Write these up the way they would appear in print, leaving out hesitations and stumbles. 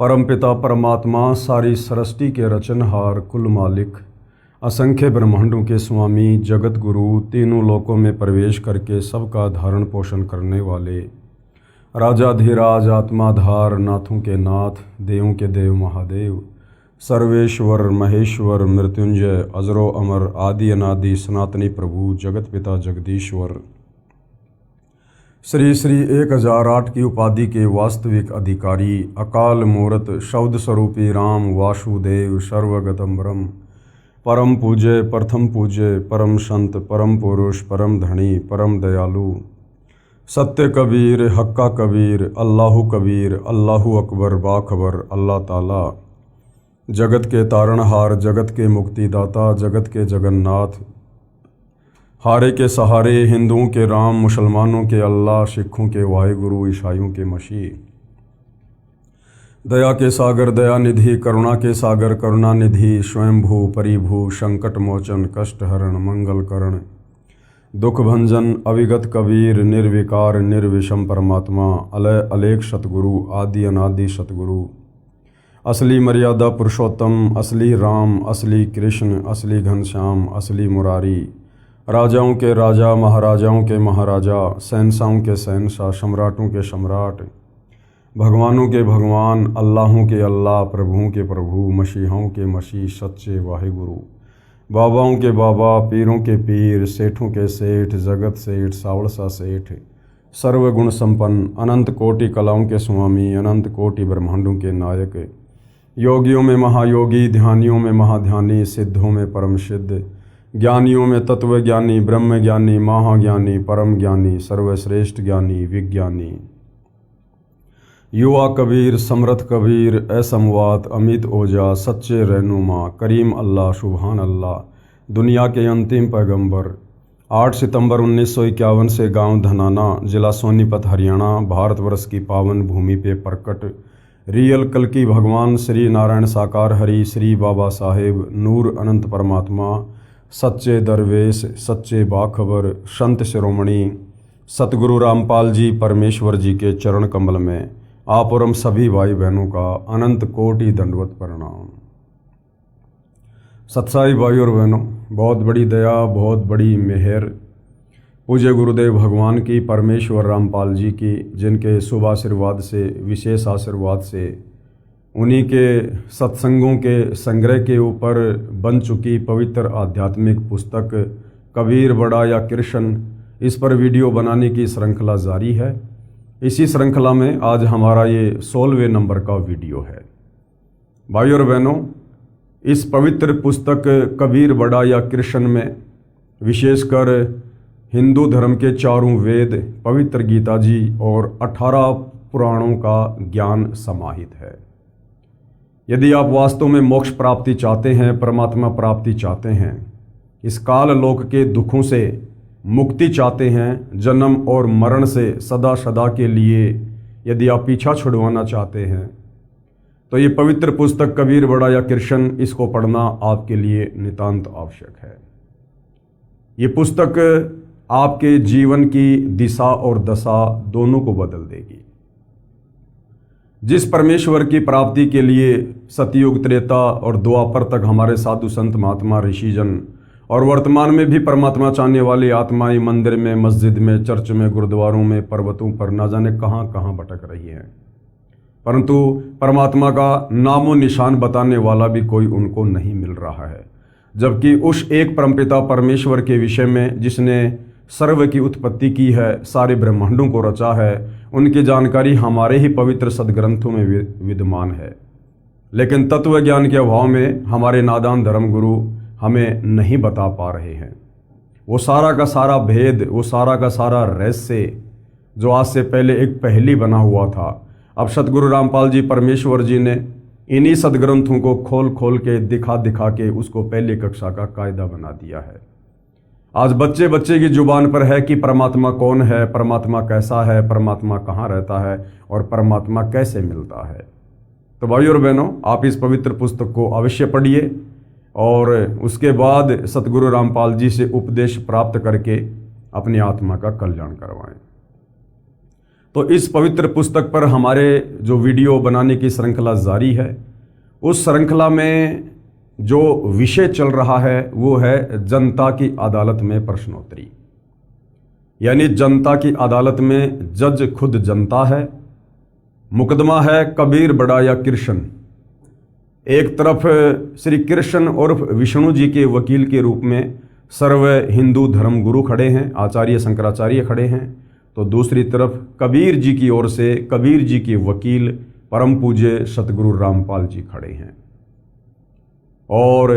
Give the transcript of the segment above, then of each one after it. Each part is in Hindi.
परमपिता परमात्मा सारी सृष्टि के रचनहार कुल मालिक असंख्य ब्रह्मांडों के स्वामी जगत गुरु तीनों लोकों में प्रवेश करके सबका धारण पोषण करने वाले राजाधिराज आत्माधार नाथों के नाथ देवों के देव महादेव सर्वेश्वर महेश्वर मृत्युंजय अजरो अमर आदि अनादि सनातनी प्रभु जगत पिता जगदीश्वर श्री श्री 1008 की उपाधि के वास्तविक अधिकारी अकाल मूर्त शब्द स्वरूपी राम वासुदेव सर्वगतम ब्रह्म परम पूज्य प्रथम पूज्य परम संत परम पुरुष परम धनी परम दयालु सत्य कबीर हक्का कबीर अल्लाहु कबीर अल्लाहु अकबर बाखबर अल्लाह ताला जगत के तारणहार जगत के मुक्तिदाता जगत के जगन्नाथ हारे के सहारे हिंदुओं के राम मुसलमानों के अल्लाह सिखों के वाहिगुरु ईसाइयों के मसीह दया के सागर दया निधि करुणा के सागर करुणा निधि स्वयंभू परिभू संकट मोचन कष्ट हरण मंगल करण दुख भंजन अविगत कबीर निर्विकार निर्विषम परमात्मा अलय अलेख सतगुरु आदि अनादि सतगुरु असली मर्यादा पुरुषोत्तम असली राम असली कृष्ण असली घनश्याम असली मुरारी राजाओं के राजा महाराजाओं के महाराजा शहंशाहों के शहंशाह सम्राटों के सम्राट भगवानों के भगवान अल्लाहों के अल्लाह प्रभुओं के प्रभु मसीहों के मसीह सच्चे वाहिगुरु बाबाओं के बाबा पीरों के पीर सेठों के सेठ जगत सेठ सावड़सा सेठ सर्वगुण संपन्न अनंत कोटि कलाओं के स्वामी अनंत कोटि ब्रह्मांडों के नायक योगियों में महायोगी ध्यानियों में महाध्यानी सिद्धों में परम सिद्ध ज्ञानियों में तत्व ज्ञानी ब्रह्म ज्ञानी महाज्ञानी परम ज्ञानी सर्वश्रेष्ठ ज्ञानी विज्ञानी युवा कबीर समर्थ कबीर असमवात अमित ओजा सच्चे रहनुमा करीम अल्लाह सुभान अल्लाह दुनिया के अंतिम पैगंबर 8 सितंबर 1951 से गांव धनाना जिला सोनीपत हरियाणा भारतवर्ष की पावन भूमि पे प्रकट रियल कल्कि भगवान श्री नारायण साकार हरि श्री बाबा साहेब नूर अनंत परमात्मा सच्चे दरवेश सच्चे बाखबर संत शिरोमणि सतगुरु रामपाल जी परमेश्वर जी के चरण कमल में आप और हम सभी भाई बहनों का अनंत कोटि दंडवत प्रणाम। सत्साई भाई और बहनों, बहुत बड़ी दया बहुत बड़ी मेहर पूज्य गुरुदेव भगवान की परमेश्वर रामपाल जी की, जिनके शुभ आशीर्वाद से विशेष आशीर्वाद से उन्हीं के सत्संगों के संग्रह के ऊपर बन चुकी पवित्र आध्यात्मिक पुस्तक कबीर बड़ा या कृष्ण, इस पर वीडियो बनाने की श्रृंखला जारी है। इसी श्रृंखला में आज हमारा ये 16वें नंबर का वीडियो है। भाई और बहनों, इस पवित्र पुस्तक कबीर बड़ा या कृष्ण में विशेषकर हिंदू धर्म के चारों वेद पवित्र गीता जी और 18 पुराणों का ज्ञान समाहित है। यदि आप वास्तव में मोक्ष प्राप्ति चाहते हैं, परमात्मा प्राप्ति चाहते हैं, इस काल लोक के दुखों से मुक्ति चाहते हैं, जन्म और मरण से सदा सदा के लिए यदि आप पीछा छुड़वाना चाहते हैं, तो ये पवित्र पुस्तक कबीर बड़ा या कृष्ण, इसको पढ़ना आपके लिए नितांत आवश्यक है। ये पुस्तक आपके जीवन की दिशा और दशा दोनों को बदल देगी। जिस परमेश्वर की प्राप्ति के लिए सतयुग त्रेता और द्वापर तक हमारे साधु संत महात्मा ऋषिजन और वर्तमान में भी परमात्मा चाहने वाली आत्माएं मंदिर में मस्जिद में चर्च में गुरुद्वारों में पर्वतों पर न जाने कहां कहां भटक रही हैं, परंतु परमात्मा का नामो निशान बताने वाला भी कोई उनको नहीं मिल रहा है। जबकि उस एक परमपिता परमेश्वर के विषय में जिसने सर्व की उत्पत्ति की है, सारे ब्रह्मांडों को रचा है, उनकी जानकारी हमारे ही पवित्र सदग्रंथों में विद्यमान है। लेकिन तत्व ज्ञान के अभाव में हमारे नादान धर्मगुरु हमें नहीं बता पा रहे हैं वो सारा का सारा भेद, वो सारा का सारा रहस्य जो आज से पहले एक पहेली बना हुआ था। अब सतगुरु रामपाल जी परमेश्वर जी ने इन्हीं सदग्रंथों को खोल खोल के दिखा दिखा के उसको पहली कक्षा का कायदा बना दिया है। आज बच्चे बच्चे की जुबान पर है कि परमात्मा कौन है, परमात्मा कैसा है, परमात्मा कहाँ रहता है और परमात्मा कैसे मिलता है। तो भाई और बहनों, आप इस पवित्र पुस्तक को अवश्य पढ़िए और उसके बाद सतगुरु रामपाल जी से उपदेश प्राप्त करके अपनी आत्मा का कल्याण करवाएं। तो इस पवित्र पुस्तक पर हमारे जो वीडियो बनाने की श्रृंखला जारी है, उस श्रृंखला में जो विषय चल रहा है वो है जनता की अदालत में प्रश्नोत्तरी। यानी जनता की अदालत में जज खुद जनता है। मुकदमा है कबीर बड़ा या कृष्ण। एक तरफ श्री कृष्ण उर्फ विष्णु जी के वकील के रूप में सर्व हिंदू धर्म गुरु खड़े हैं, आचार्य शंकराचार्य खड़े हैं, तो दूसरी तरफ कबीर जी की ओर से कबीर जी के वकील परम पूज्य सतगुरु रामपाल जी खड़े हैं। और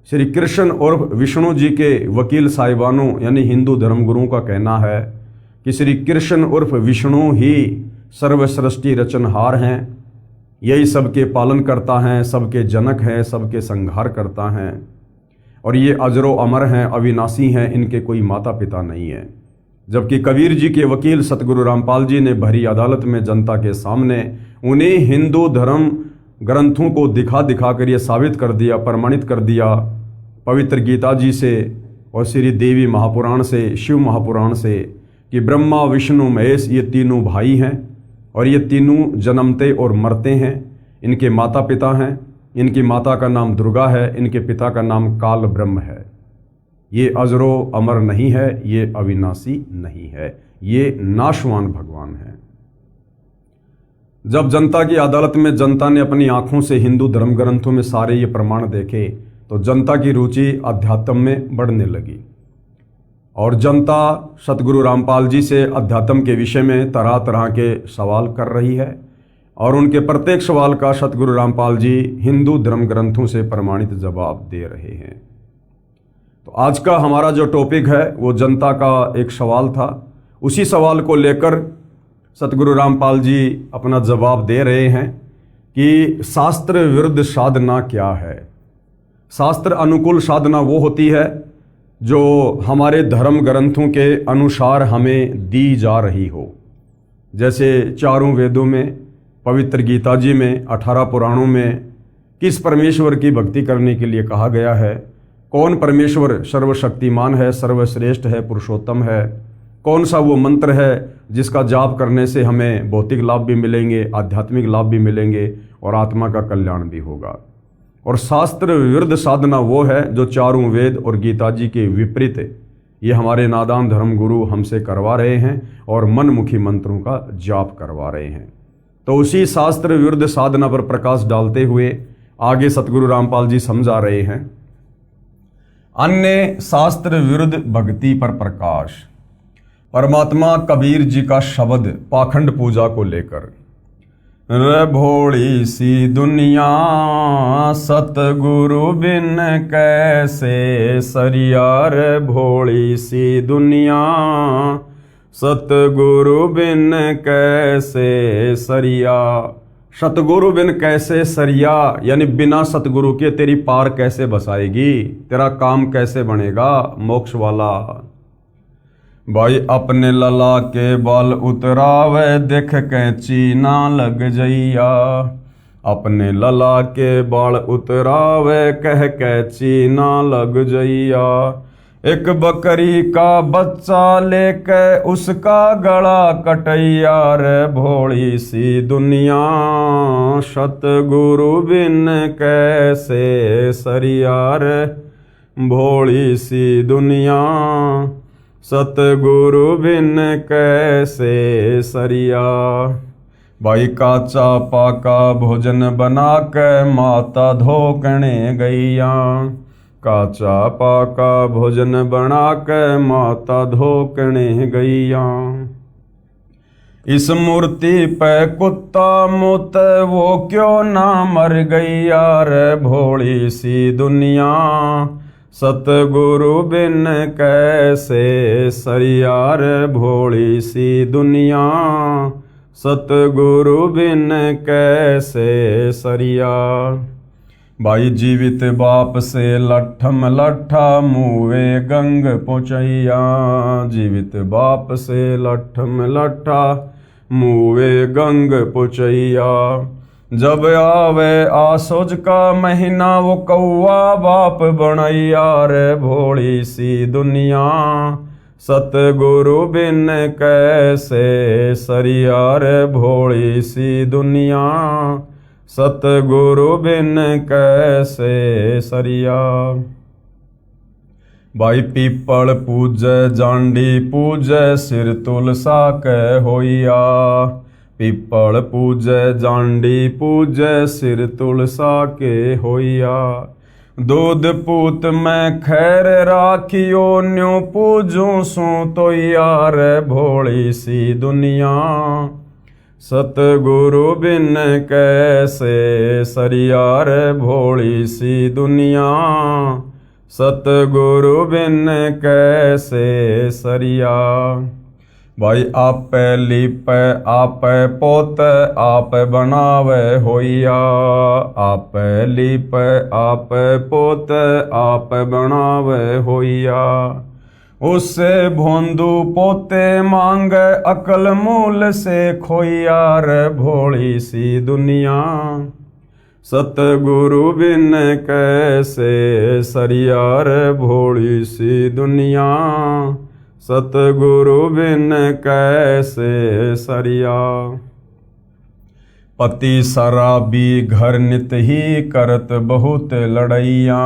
श्री कृष्ण उर्फ विष्णु जी के वकील साहिबानों यानी हिंदू धर्मगुरुओं का कहना है कि श्री कृष्ण उर्फ विष्णु ही सर्वसृष्टि रचनहार हैं, यही सबके पालन करता हैं, सबके जनक हैं, सबके संहार करता हैं, और ये अजरो अमर हैं, अविनाशी हैं, इनके कोई माता पिता नहीं है। जबकि कबीर जी के वकील सतगुरु रामपाल जी ने भरी अदालत में जनता के सामने उन्हें हिंदू धर्म ग्रंथों को दिखा दिखा कर ये साबित कर दिया, प्रमाणित कर दिया पवित्र गीता जी से और श्री देवी महापुराण से, शिव महापुराण से, कि ब्रह्मा विष्णु महेश ये तीनों भाई हैं और ये तीनों जन्मते और मरते हैं। इनके माता पिता हैं, इनकी माता का नाम दुर्गा है, इनके पिता का नाम काल ब्रह्म है। ये अजरो अमर नहीं है, ये अविनाशी नहीं है, ये नाशवान भगवान है। जब जनता की अदालत में जनता ने अपनी आंखों से हिंदू धर्म ग्रंथों में सारे ये प्रमाण देखे तो जनता की रुचि अध्यात्म में बढ़ने लगी और जनता सतगुरु रामपाल जी से अध्यात्म के विषय में तरह तरह के सवाल कर रही है और उनके प्रत्येक सवाल का सतगुरु रामपाल जी हिंदू धर्म ग्रंथों से प्रमाणित जवाब दे रहे हैं। तो आज का हमारा जो टॉपिक है वो जनता का एक सवाल था। उसी सवाल को लेकर सतगुरु रामपाल जी अपना जवाब दे रहे हैं कि शास्त्र विरुद्ध साधना क्या है। शास्त्र अनुकूल साधना वो होती है जो हमारे धर्म ग्रंथों के अनुसार हमें दी जा रही हो। जैसे चारों वेदों में, पवित्र गीता जी में, 18 पुराणों में किस परमेश्वर की भक्ति करने के लिए कहा गया है, कौन परमेश्वर सर्वशक्तिमान है, सर्वश्रेष्ठ है, पुरुषोत्तम है, कौन सा वो मंत्र है जिसका जाप करने से हमें भौतिक लाभ भी मिलेंगे, आध्यात्मिक लाभ भी मिलेंगे और आत्मा का कल्याण भी होगा। और शास्त्र विरुद्ध साधना वो है जो चारों वेद और गीता जी के विपरीत ये हमारे नादान धर्म गुरु हमसे करवा रहे हैं और मनमुखी मंत्रों का जाप करवा रहे हैं। तो उसी शास्त्र विरुद्ध साधना पर प्रकाश डालते हुए आगे सतगुरु रामपाल जी समझा रहे हैं। अन्य शास्त्र विरुद्ध भक्ति पर प्रकाश। परमात्मा कबीर जी का शब्द पाखंड पूजा को लेकर, रे भोली सी दुनिया सतगुरु बिन कैसे सरिया, रे भोली सी दुनिया सतगुरु बिन कैसे सरिया। सतगुरु बिन कैसे सरिया यानी बिना सतगुरु के तेरी पार कैसे बसाएगी, तेरा काम कैसे बनेगा मोक्ष वाला। भाई अपने लला के बाल उतरावे देख कैंची ना लग जइया, अपने लला के बाल उतरावे कह कैंची ना लग जइया। एक बकरी का बच्चा लेके उसका गला कटैया, रे भोली सी दुनिया सतगुरु बिन कैसे सरिया, रे भोली सी दुनिया सतगुरु बिन कैसे सरिया। भाई काचा पाका भोजन बना के माता धोकने गैया, काचा पाका भोजन बना के माता धोकने गैया। इस मूर्ति पे कुत्ता मुत वो क्यों ना मर गैया, रे भोली सी दुनिया सतगुरु बिन कैसे सरिया, रे भोली सी दुनिया सतगुरु बिन कैसे सरिया। भाई जीवित बाप से लट्ठम लट्ठा मुए गंग पहुँचैया, जीवित बाप से लट्ठम लट्ठा मुए गंग पहुँचैया। जब आवे आसोज का महीना वो कौआ बाप बनैया, रे भोली सी दुनिया सतगुरु बिन कैसे सरिया रे भोली सी दुनिया, सतगुरु बिन कैसे सरिया। भाई पीपल पूजै जांडी पूजै सिर तुलसा कै होइया, पीपल पूजै जांडी पूजै सिर तुलसा के होइया। दूध पूत मैं खैर राखियो न्यू पूजू सू तो यार भोली सी दुनिया, सतगुरु बिन कैसे सरिया रे भोली सी दुनिया, सतगुरु बिन कैसे सरिया। भाई आप लिप आप पोत आप बनावे होइया, आप लिप आप पोत आप बनावे होइया। उससे भोंदू पोते मांग अकल मूल से खोइया रे भोली सी दुनिया, सतगुरु बिन कैसे सरिया रे भोली सी दुनिया, सतगुरु बिन कैसे सरिया। पति शराबी घर नित ही करत बहुत लड़ैया,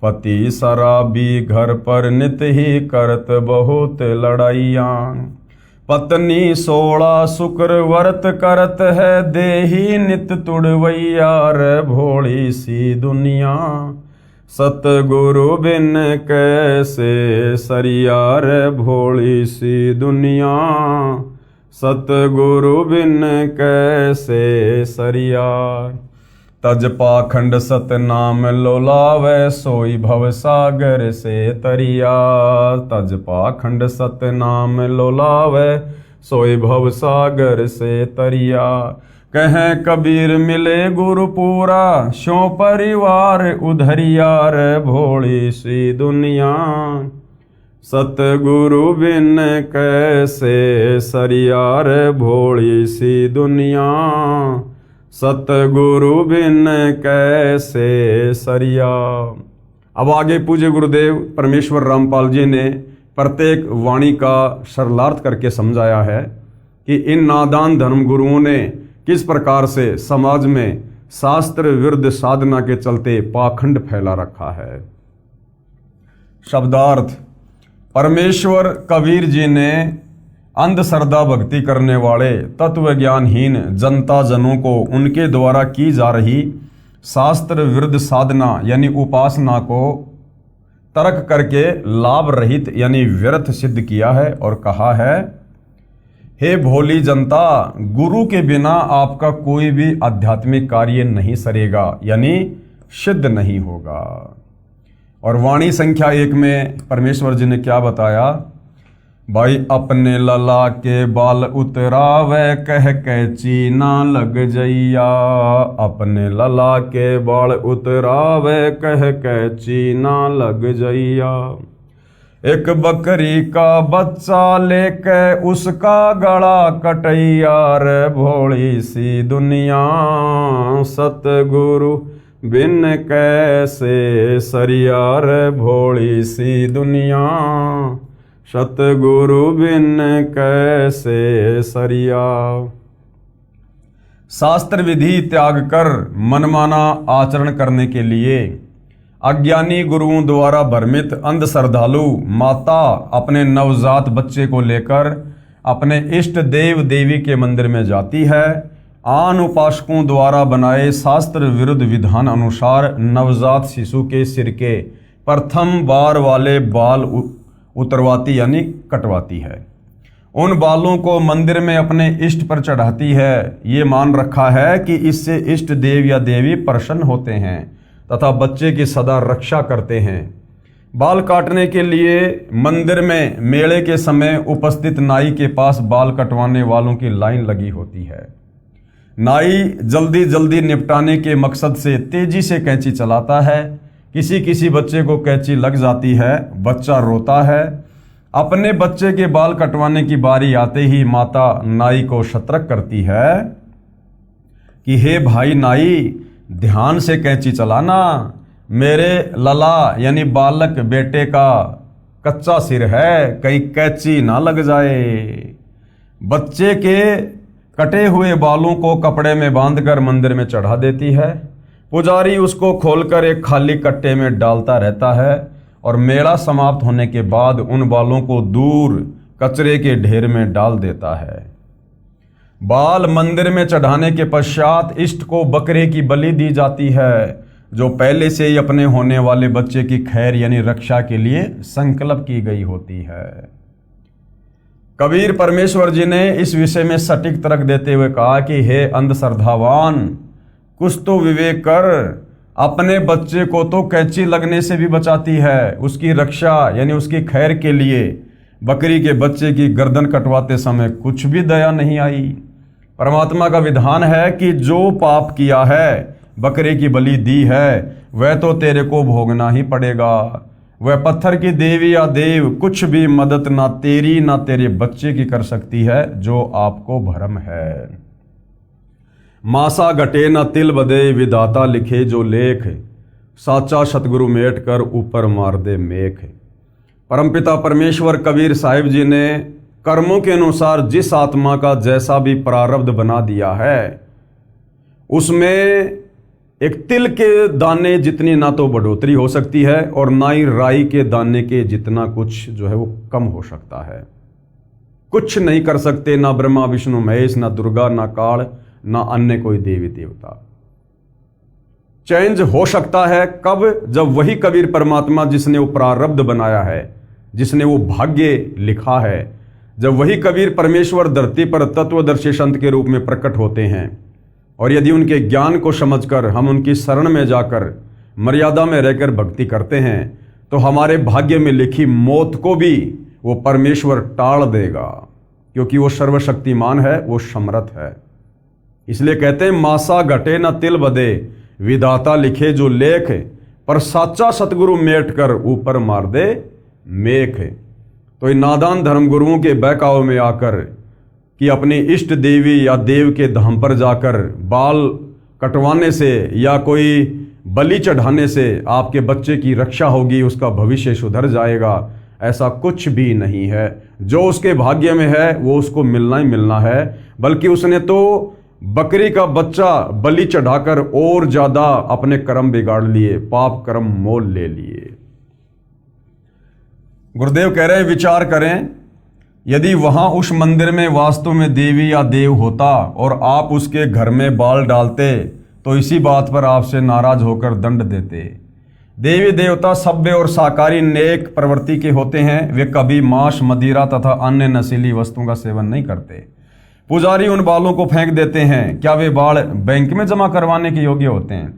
पति शराबी घर पर नित ही करत बहुत लड़ैया। पत्नी 16 शुक्र व्रत करत है देही नित तुड़वैया रे भोली सी दुनिया, सतगुरु बिन कैसे सरिया रे भोली सी दुनिया, सतगुरु बिन कैसे सरिया। तज पाखंड सतनाम लोलावे सोई भव सागर से तरिया, तज पाखंड सतनाम लोलावे सोई भव सागर से तरिया। कहें कबीर मिले गुरु पूरा शो परिवार उधरिया रे भोली सी दुनिया, सतगुरु बिन कैसे सरिया रे भोली सी दुनिया, सतगुरु बिन कैसे सरिया। अब आगे पूज्य गुरुदेव परमेश्वर रामपाल जी ने प्रत्येक वाणी का सरलार्थ करके समझाया है कि इन नादान धर्म गुरुओं ने किस प्रकार से समाज में शास्त्र विरुद्ध साधना के चलते पाखंड फैला रखा है। शब्दार्थ, परमेश्वर कबीर जी ने अंधश्रद्धा भक्ति करने वाले तत्व ज्ञानहीन जनता जनों को उनके द्वारा की जा रही शास्त्र विरुद्ध साधना यानी उपासना को तर्क करके लाभ रहित यानी व्यर्थ सिद्ध किया है और कहा है, हे भोली जनता, गुरु के बिना आपका कोई भी आध्यात्मिक कार्य नहीं सरेगा यानी सिद्ध नहीं होगा। और वाणी संख्या 1 में परमेश्वर जी ने क्या बताया, भाई अपने लला के बाल उतरावे कह कैची ना लग जइया, अपने लला के बाल उतरावे कह कैची ना लग जइया। एक बकरी का बच्चा लेके उसका गला कटैया रे भोली सी दुनिया, सतगुरु बिन कैसे सरिया रे भोली सी दुनिया, सतगुरु बिन कैसे सरिया। शास्त्र विधि त्याग कर मनमाना आचरण करने के लिए अज्ञानी गुरुओं द्वारा भ्रमित अंध श्रद्धालु माता अपने नवजात बच्चे को लेकर अपने इष्ट देव देवी के मंदिर में जाती है। आन उपासकों द्वारा बनाए शास्त्र विरुद्ध विधान अनुसार नवजात शिशु के सिर के प्रथम बार वाले बाल उतरवाती यानी कटवाती है। उन बालों को मंदिर में अपने इष्ट पर चढ़ाती है। ये मान रखा है कि इससे इष्ट देव या देवी प्रसन्न होते हैं तथा बच्चे की सदा रक्षा करते हैं। बाल काटने के लिए मंदिर में मेले के समय उपस्थित नाई के पास बाल कटवाने वालों की लाइन लगी होती है। नाई जल्दी जल्दी निपटाने के मकसद से तेजी से कैंची चलाता है। किसी बच्चे को कैंची लग जाती है, बच्चा रोता है। अपने बच्चे के बाल कटवाने की बारी आते ही माता नाई को सतर्क करती है कि हे भाई नाई, ध्यान से कैंची चलाना, मेरे लला यानी बालक बेटे का कच्चा सिर है, कहीं कैंची ना लग जाए। बच्चे के कटे हुए बालों को कपड़े में बांधकर मंदिर में चढ़ा देती है। पुजारी उसको खोलकर एक खाली कट्टे में डालता रहता है और मेला समाप्त होने के बाद उन बालों को दूर कचरे के ढेर में डाल देता है। बाल मंदिर में चढ़ाने के पश्चात इष्ट को बकरे की बलि दी जाती है, जो पहले से ही अपने होने वाले बच्चे की खैर यानी रक्षा के लिए संकल्प की गई होती है। कबीर परमेश्वर जी ने इस विषय में सटीक तर्क देते हुए कहा कि हे अंधश्रद्धावान, कुछ तो विवेक कर। अपने बच्चे को तो कैंची लगने से भी बचाती है, उसकी रक्षा यानी उसकी खैर के लिए बकरी के बच्चे की गर्दन कटवाते समय कुछ भी दया नहीं आई। परमात्मा का विधान है कि जो पाप किया है, बकरे की बलि दी है, वह तो तेरे को भोगना ही पड़ेगा। वह पत्थर की देवी या देव कुछ भी मदद ना तेरी ना तेरे बच्चे की कर सकती है, जो आपको भ्रम है। मासा घटे न तिल बदे, विधाता लिखे जो लेख, साचा सतगुरु मेट कर ऊपर मार दे मेख। परमपिता परमेश्वर कबीर साहिब जी ने कर्मों के अनुसार जिस आत्मा का जैसा भी प्रारब्ध बना दिया है, उसमें एक तिल के दाने जितनी ना तो बढ़ोतरी हो सकती है और ना ही राई के दाने के जितना कुछ जो है वो कम हो सकता है। कुछ नहीं कर सकते ना ब्रह्मा विष्णु महेश, ना दुर्गा, ना काल, ना अन्य कोई देवी देवता। चेंज हो सकता है कब? जब वही कबीर परमात्मा जिसने वो प्रारब्ध बनाया है, जिसने वो भाग्य लिखा है, जब वही कबीर परमेश्वर धरती पर तत्वदर्शी संत के रूप में प्रकट होते हैं और यदि उनके ज्ञान को समझकर हम उनकी शरण में जाकर मर्यादा में रहकर भक्ति करते हैं, तो हमारे भाग्य में लिखी मौत को भी वो परमेश्वर टाल देगा, क्योंकि वो सर्वशक्तिमान है, वो समर्थ है। इसलिए कहते हैं मासा घटे न तिल बदे, विधाता लिखे जो लेख, पर साचा सतगुरु मेट कर ऊपर मार दे मेख। तो इन नादान धर्मगुरुओं के बहकावे में आकर कि अपनी इष्ट देवी या देव के धाम पर जाकर बाल कटवाने से या कोई बलि चढ़ाने से आपके बच्चे की रक्षा होगी, उसका भविष्य सुधर जाएगा, ऐसा कुछ भी नहीं है। जो उसके भाग्य में है वो उसको मिलना ही मिलना है, बल्कि उसने तो बकरी का बच्चा बलि चढ़ाकर और ज्यादा अपने कर्म बिगाड़ लिए, पाप कर्म मोल ले लिए। गुरुदेव कह रहे हैं विचार करें, यदि वहां उस मंदिर में वास्तव में देवी या देव होता और आप उसके घर में बाल डालते, तो इसी बात पर आपसे नाराज होकर दंड देते। देवी देवता सभ्य और शाकाहारी नेक प्रवृत्ति के होते हैं, वे कभी मांस, मदिरा तथा अन्य नशीली वस्तुओं का सेवन नहीं करते। पुजारी उन बालों को फेंक देते हैं, क्या वे बाल बैंक में जमा करवाने के योग्य होते हैं?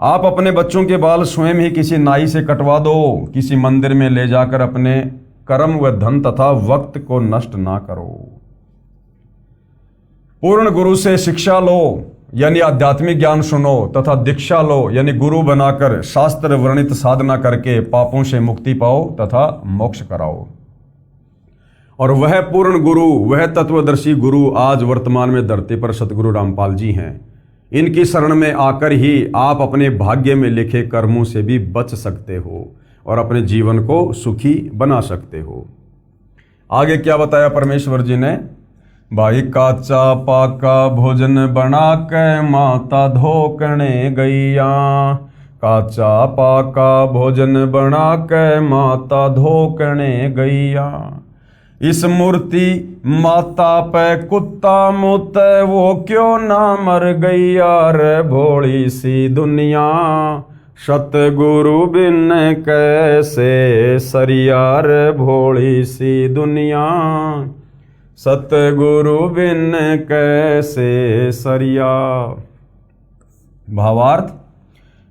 आप अपने बच्चों के बाल स्वयं ही किसी नाई से कटवा दो, किसी मंदिर में ले जाकर अपने कर्म व धन तथा वक्त को नष्ट ना करो। पूर्ण गुरु से शिक्षा लो यानी आध्यात्मिक ज्ञान सुनो तथा दीक्षा लो यानी गुरु बनाकर शास्त्र वर्णित साधना करके पापों से मुक्ति पाओ तथा मोक्ष कराओ। और वह पूर्ण गुरु, वह तत्वदर्शी गुरु आज वर्तमान में धरती पर सतगुरु रामपाल जी हैं। इनकी शरण में आकर ही आप अपने भाग्य में लिखे कर्मों से भी बच सकते हो और अपने जीवन को सुखी बना सकते हो। आगे क्या बताया परमेश्वर जी ने? भाई काचा पाका भोजन बना के माता धोकने गैया, काचा पाका भोजन बना के माता धोकने गैया। इस मूर्ति माता पे कुत्ता मुते, वो क्यों ना मर गई यार भोली सी दुनिया। सतगुरु बिन कैसे सरियार भोली सी दुनिया, सतगुरु बिन कैसे सरिया। भावार्थ,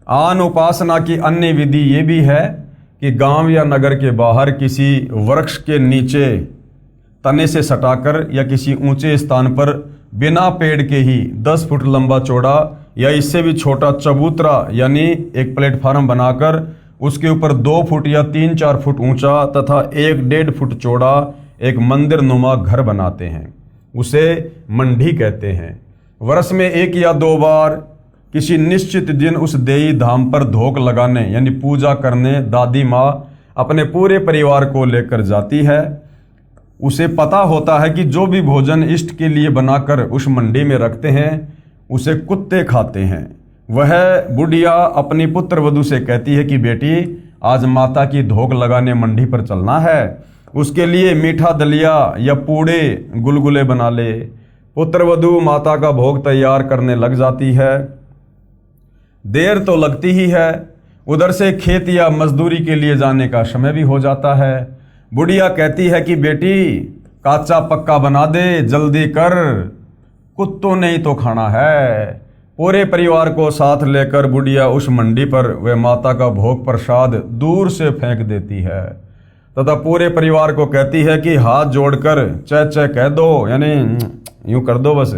आन उपासना की अन्य विधि ये भी है कि गांव या नगर के बाहर किसी वृक्ष के नीचे तने से सटाकर या किसी ऊंचे स्थान पर बिना पेड़ के ही 10 फुट लंबा चौड़ा या इससे भी छोटा चबूतरा यानी एक प्लेटफार्म बनाकर उसके ऊपर 2 फुट या 3-4 फुट ऊंचा तथा 1-1.5 फुट चौड़ा एक मंदिर नुमा घर बनाते हैं। उसे मंडी कहते हैं। वर्ष में 1 या 2 बार किसी निश्चित दिन उस देई धाम पर धोक लगाने यानी पूजा करने दादी माँ अपने पूरे परिवार को लेकर जाती है। उसे पता होता है कि जो भी भोजन इष्ट के लिए बनाकर उस मंडी में रखते हैं उसे कुत्ते खाते हैं। वह बुढ़िया अपनी पुत्र वधू से कहती है कि बेटी, आज माता की धोख लगाने मंडी पर चलना है, उसके लिए मीठा दलिया या पूड़े गुलगुले बना ले। पुत्र वधू माता का भोग तैयार करने लग जाती है। देर तो लगती ही है, उधर से खेत या मजदूरी के लिए जाने का समय भी हो जाता है। बुढ़िया कहती है कि बेटी, काचा पक्का बना दे, जल्दी कर, कुत्तों ने ही तो खाना है। पूरे परिवार को साथ लेकर बुढ़िया उस मंडी पर वह माता का भोग प्रसाद दूर से फेंक देती है तथा पूरे परिवार को कहती है कि हाथ जोड़कर चै चै कह दो, यानी यूं कर दो बस।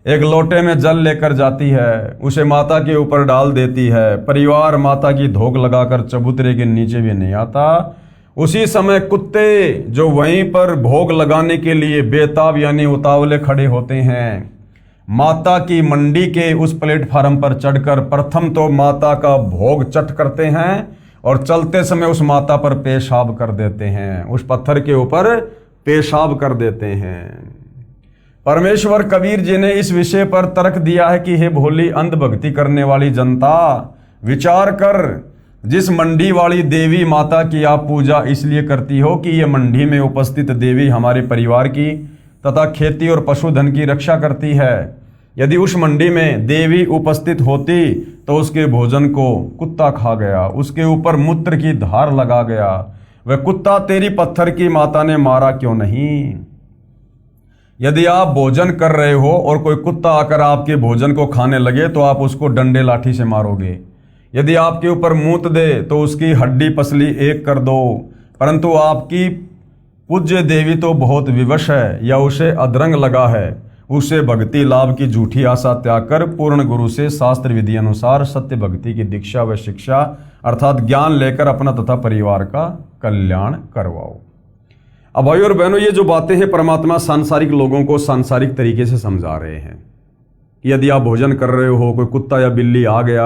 एक लोटे में जल लेकर जाती है, उसे माता के ऊपर डाल देती है। परिवार माता की धोख लगाकर चबूतरे के नीचे भी नहीं आता। उसी समय कुत्ते जो वहीं पर भोग लगाने के लिए बेताब यानी उतावले खड़े होते हैं, माता की मंडी के उस प्लेटफार्म पर चढ़कर प्रथम तो माता का भोग चट करते हैं और चलते समय उस माता पर पेशाब कर देते हैं, उस पत्थर के ऊपर पेशाब कर देते हैं। परमेश्वर कबीर जी ने इस विषय पर तर्क दिया है कि हे भोली अंधभक्ति करने वाली जनता, विचार कर, जिस मंडी वाली देवी माता की आप पूजा इसलिए करती हो कि ये मंडी में उपस्थित देवी हमारे परिवार की तथा खेती और पशुधन की रक्षा करती है। यदि उस मंडी में देवी उपस्थित होती तो उसके भोजन को कुत्ता खा गया, उसके ऊपर मूत्र की धार लगा गया। वह कुत्ता तेरी पत्थर की माता ने मारा क्यों नहीं? यदि आप भोजन कर रहे हो और कोई कुत्ता आकर आपके भोजन को खाने लगे तो आप उसको डंडे लाठी से मारोगे। यदि आपके ऊपर मूत दे तो उसकी हड्डी पसली एक कर दो। परंतु आपकी पूज्य देवी तो बहुत विवश है या उसे अधरंग लगा है, उसे भक्ति लाभ की झूठी आशा त्याग कर पूर्ण गुरु से शास्त्र विधि अनुसार सत्य भक्ति की दीक्षा व शिक्षा अर्थात ज्ञान लेकर अपना तथा परिवार का कल्याण करवाओ। अब भाई और बहनों, ये जो बातें हैं परमात्मा सांसारिक लोगों को सांसारिक तरीके से समझा रहे हैं कि यदि आप भोजन कर रहे हो, कोई कुत्ता या बिल्ली आ गया,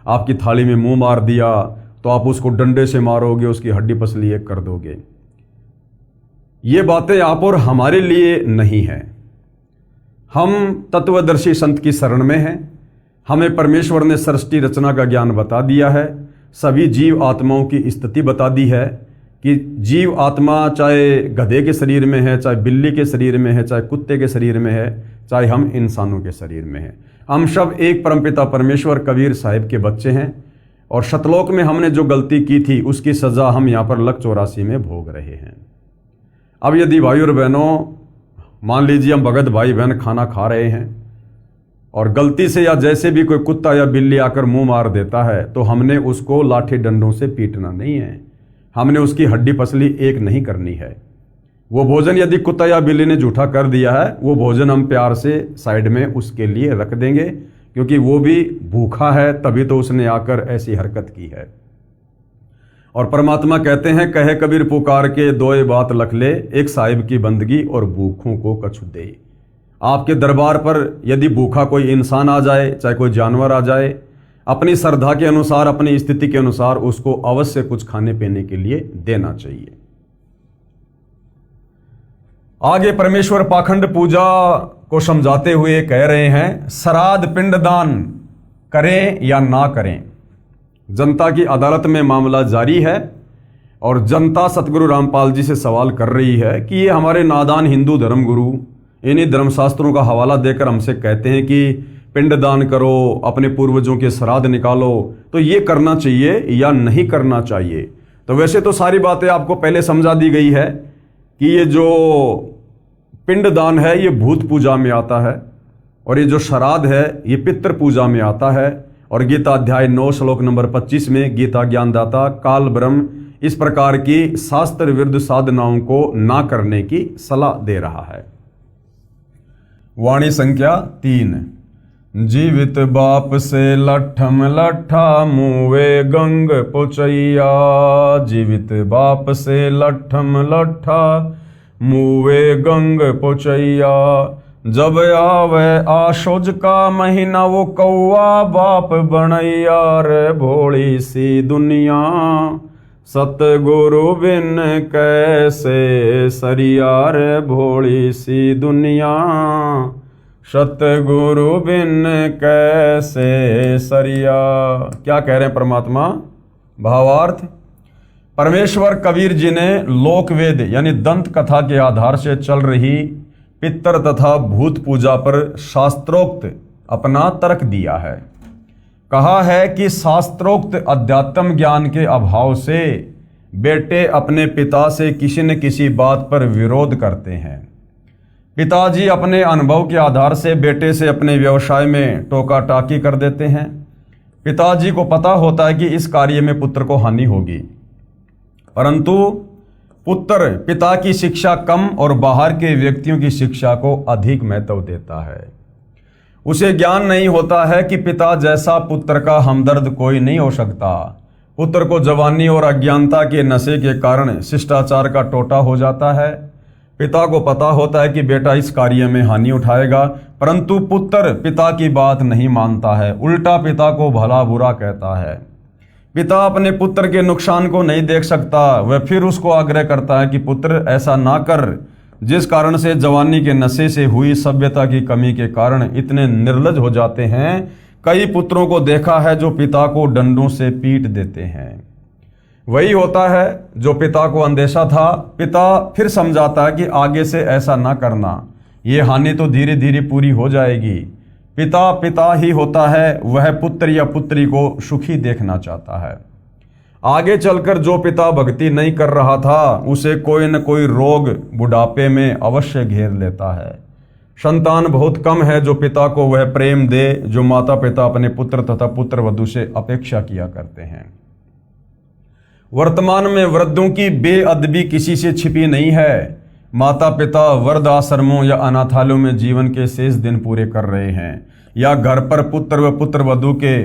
आपकी थाली में मुंह मार दिया, तो आप उसको डंडे से मारोगे, उसकी हड्डी पसली एक कर दोगे। ये बातें आप और हमारे लिए नहीं है। हम तत्वदर्शी संत की शरण में हैं। हमें परमेश्वर ने सृष्टि रचना का ज्ञान बता दिया है, सभी जीव आत्माओं की स्थिति बता दी है कि जीव आत्मा चाहे गधे के शरीर में है, चाहे बिल्ली के शरीर में है, चाहे कुत्ते के शरीर में है, चाहे हम इंसानों के शरीर में है, हम सब एक परमपिता परमेश्वर कबीर साहिब के बच्चे हैं। और शतलोक में हमने जो गलती की थी उसकी सज़ा हम यहाँ पर लक 84 में भोग रहे हैं। अब यदि भाई और बहनों, मान लीजिए हम भगत भाई बहन खाना खा रहे हैं और गलती से या जैसे भी कोई कुत्ता या बिल्ली आकर मुंह मार देता है तो हमने उसको लाठी डंडों से पीटना नहीं है, हमने उसकी हड्डी पसली एक नहीं करनी है। वो भोजन यदि कुत्ता या बिल्ली ने झूठा कर दिया है, वो भोजन हम प्यार से साइड में उसके लिए रख देंगे, क्योंकि वो भी भूखा है, तभी तो उसने आकर ऐसी हरकत की है। और परमात्मा कहते हैं, कहे कबीर पुकार के दोए बात लख ले, एक साहिब की बंदगी और भूखों को कछु दे। आपके दरबार पर यदि भूखा कोई इंसान आ जाए, चाहे कोई जानवर आ जाए, अपनी श्रद्धा के अनुसार, अपनी स्थिति के अनुसार उसको अवश्य कुछ खाने पीने के लिए देना चाहिए। आगे परमेश्वर पाखंड पूजा को समझाते हुए कह रहे हैं, श्राद्ध पिंडदान करें या ना करें। जनता की अदालत में मामला जारी है और जनता सतगुरु रामपाल जी से सवाल कर रही है कि ये हमारे नादान हिंदू धर्मगुरु इन्हीं धर्मशास्त्रों का हवाला देकर हमसे कहते हैं कि पिंडदान करो, अपने पूर्वजों के श्राद्ध निकालो, तो ये करना चाहिए या नहीं करना चाहिए। तो वैसे तो सारी बातें आपको पहले समझा दी गई है कि ये जो पिंडदान है ये भूत पूजा में आता है और ये जो श्राद्ध है ये पितृ पूजा में आता है। और गीता अध्याय 9 श्लोक नंबर 25 में गीता ज्ञानदाता काल ब्रह्म इस प्रकार की शास्त्र विरुद्ध साधनाओं को ना करने की सलाह दे रहा है। वाणी संख्या 3। जीवित बाप से लठम लठा मुवे गंग पुचैया। जीवित बाप से लठम लठा मुवे गंग पुचैया। जब आवे आशोज का महीना वो कौआ बाप बनैया। रे भोली सी दुनिया सतगुरु बिन कैसे सरिया रे भोली सी दुनिया, सतगुरु बिन कैसे सरिया। क्या कह रहे हैं परमात्मा? भावार्थ, परमेश्वर कबीर जी ने लोकवेद यानी दंत कथा के आधार से चल रही पितर तथा भूत पूजा पर शास्त्रोक्त अपना तर्क दिया है। कहा है कि शास्त्रोक्त अध्यात्म ज्ञान के अभाव से बेटे अपने पिता से किसी न किसी बात पर विरोध करते हैं। पिताजी अपने अनुभव के आधार से बेटे से अपने व्यवसाय में टोका टाकी कर देते हैं। पिताजी को पता होता है कि इस कार्य में पुत्र को हानि होगी, परंतु पुत्र पिता की शिक्षा कम और बाहर के व्यक्तियों की शिक्षा को अधिक महत्व देता है। उसे ज्ञान नहीं होता है कि पिता जैसा पुत्र का हमदर्द कोई नहीं हो सकता। पुत्र को जवानी और अज्ञानता के नशे के कारण शिष्टाचार का टोटा हो जाता है। पिता को पता होता है कि बेटा इस कार्य में हानि उठाएगा, परंतु पुत्र पिता की बात नहीं मानता है, उल्टा पिता को भला बुरा कहता है। पिता अपने पुत्र के नुकसान को नहीं देख सकता, वह फिर उसको आग्रह करता है कि पुत्र ऐसा ना कर, जिस कारण से जवानी के नशे से हुई सभ्यता की कमी के कारण इतने निर्लज हो जाते हैं। कई पुत्रों को देखा है जो पिता को डंडों से पीट देते हैं। वही होता है जो पिता को अंदेशा था। पिता फिर समझाता है कि आगे से ऐसा ना करना, ये हानि तो धीरे धीरे पूरी हो जाएगी। पिता पिता ही होता है, वह पुत्र या पुत्री को सुखी देखना चाहता है। आगे चलकर जो पिता भक्ति नहीं कर रहा था उसे कोई न कोई रोग बुढ़ापे में अवश्य घेर लेता है। संतान बहुत कम है जो पिता को वह प्रेम दे जो माता पिता अपने पुत्र तथा पुत्र वधू से अपेक्षा किया करते हैं। वर्तमान में वृद्धों की बेअदबी किसी से छिपी नहीं है। माता पिता वृद्ध आश्रमों या अनाथालयों में जीवन के शेष दिन पूरे कर रहे हैं, या घर पर पुत्र व पुत्र वधू के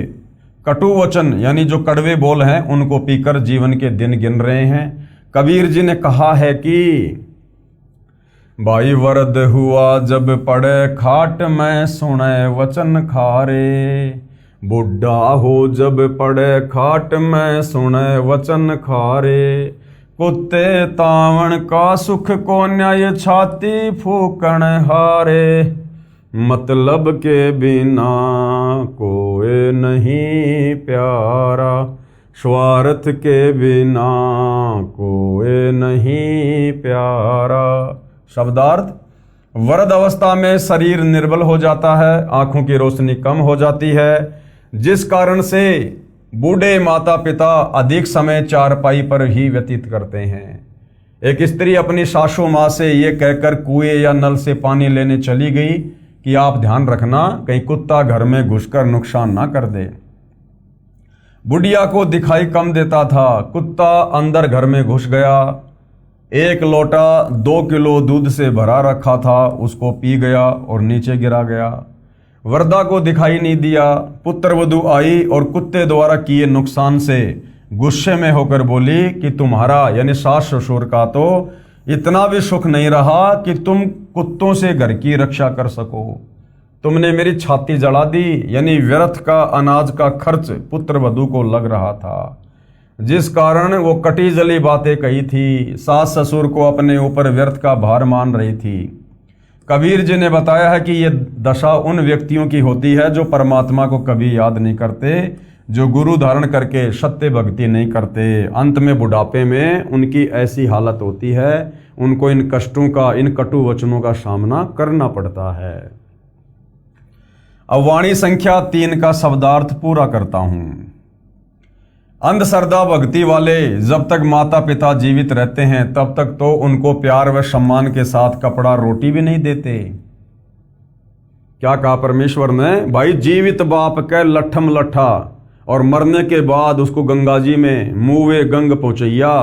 कटु वचन यानी जो कड़वे बोल हैं उनको पीकर जीवन के दिन गिन रहे हैं। कबीर जी ने कहा है कि भाई वरद हुआ जब पड़े खाट में सुने वचन खारे, बुढ़ा हो जब पड़े खाट में सुने वचन खारे, कुत्ते तावण का सुख को न्याय छाती फूकण हारे, मतलब के बिना कोई नहीं प्यारा, स्वार्थ के बिना कोई नहीं प्यारा। शब्दार्थ, वृद्ध अवस्था में शरीर निर्बल हो जाता है, आंखों की रोशनी कम हो जाती है, जिस कारण से बूढ़े माता पिता अधिक समय चारपाई पर ही व्यतीत करते हैं। एक स्त्री अपनी सासू माँ से ये कहकर कुएं या नल से पानी लेने चली गई कि आप ध्यान रखना कहीं कुत्ता घर में घुसकर नुकसान ना कर दे। बुढ़िया को दिखाई कम देता था, कुत्ता अंदर घर में घुस गया। एक लोटा 2 किलो दूध से भरा रखा था, उसको पी गया और नीचे गिरा गया। वृद्धा को दिखाई नहीं दिया। पुत्र वधू आई और कुत्ते द्वारा किए नुकसान से गुस्से में होकर बोली कि तुम्हारा यानी सास ससुर का तो इतना भी सुख नहीं रहा कि तुम कुत्तों से घर की रक्षा कर सको। तुमने मेरी छाती जला दी, यानी व्यर्थ का अनाज का खर्च पुत्र वधू को लग रहा था, जिस कारण वो कटी जली बातें कही थी। सास ससुर को अपने ऊपर व्यर्थ का भार मान रही थी। कबीर जी ने बताया है कि ये दशा उन व्यक्तियों की होती है जो परमात्मा को कभी याद नहीं करते, जो गुरु धारण करके सत्य भक्ति नहीं करते। अंत में बुढ़ापे में उनकी ऐसी हालत होती है, उनको इन कष्टों का, इन कटु वचनों का सामना करना पड़ता है। अब वाणी संख्या 3 का शब्दार्थ पूरा करता हूं। अंधश्रद्धा भक्ति वाले जब तक माता पिता जीवित रहते हैं तब तक तो उनको प्यार व सम्मान के साथ कपड़ा रोटी भी नहीं देते। क्या कहा परमेश्वर ने? भाई जीवित बाप के लठम लठा और मरने के बाद उसको गंगा जी में मुँहे गंग पहुँचैया,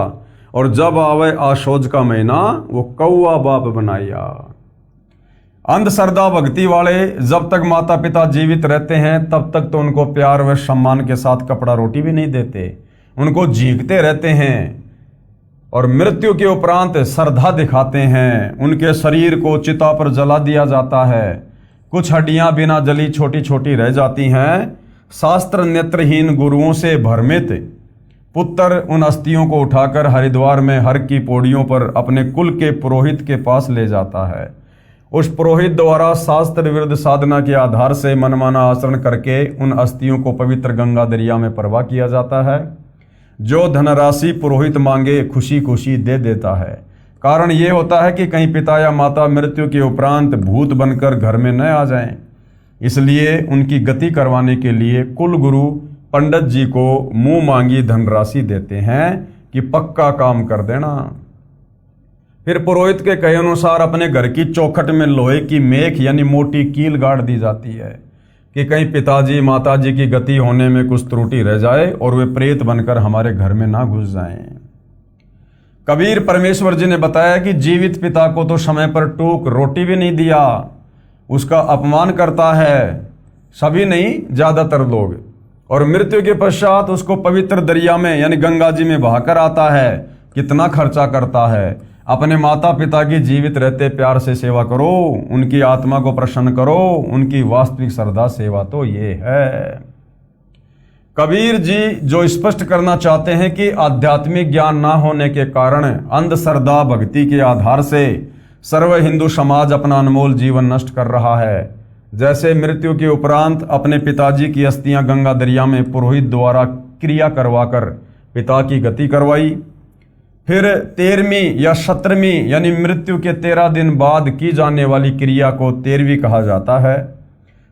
और जब आवे आशोज का महीना वो कौआ बाप बनाया। अंधश्रद्धा भक्ति वाले जब तक माता पिता जीवित रहते हैं तब तक तो उनको प्यार व सम्मान के साथ कपड़ा रोटी भी नहीं देते, उनको झींकते रहते हैं और मृत्यु के उपरांत श्रद्धा दिखाते हैं। उनके शरीर को चिता पर जला दिया जाता है, कुछ हड्डियां बिना जली छोटी छोटी रह जाती हैं। शास्त्र नेत्रहीन गुरुओं से भ्रमित पुत्र उन अस्थियों को उठाकर हरिद्वार में हर की पौड़ियों पर अपने कुल के पुरोहित के पास ले जाता है। उस पुरोहित द्वारा शास्त्र विरुद्ध साधना के आधार से मनमाना आचरण करके उन अस्थियों को पवित्र गंगा दरिया में प्रवाह किया जाता है। जो धनराशि पुरोहित मांगे खुशी खुशी दे देता है। कारण ये होता है कि कहीं पिता या माता मृत्यु के उपरांत भूत बनकर घर में न आ जाएं। इसलिए उनकी गति करवाने के लिए कुल गुरु पंडित जी को मुंह मांगी धनराशि देते हैं कि पक्का काम कर देना। फिर पुरोहित के कहे अनुसार अपने घर की चौखट में लोहे की मेख यानी मोटी कील गाड़ दी जाती है कि कहीं पिताजी माताजी की गति होने में कुछ त्रुटि रह जाए और वे प्रेत बनकर हमारे घर में ना घुस जाएं। कबीर परमेश्वर जी ने बताया कि जीवित पिता को तो समय पर टूक रोटी भी नहीं दिया, उसका अपमान करता है, सभी नहीं ज्यादातर लोग, और मृत्यु के पश्चात उसको पवित्र दरिया में यानी गंगा जी में बहाकर आता है। कितना खर्चा करता है। अपने माता पिता की जीवित रहते प्यार से सेवा करो, उनकी आत्मा को प्रसन्न करो, उनकी वास्तविक श्रद्धा सेवा तो ये है। कबीर जी जो स्पष्ट करना चाहते हैं कि आध्यात्मिक ज्ञान ना होने के कारण अंधश्रद्धा भक्ति के आधार से सर्व हिंदू समाज अपना अनमोल जीवन नष्ट कर रहा है। जैसे मृत्यु के उपरांत अपने पिताजी की अस्थियां गंगा दरिया में पुरोहित द्वारा क्रिया करवाकर पिता की गति करवाई। फिर 13वीं या 17वीं यानी मृत्यु के 13 दिन बाद की जाने वाली क्रिया को 13वीं कहा जाता है।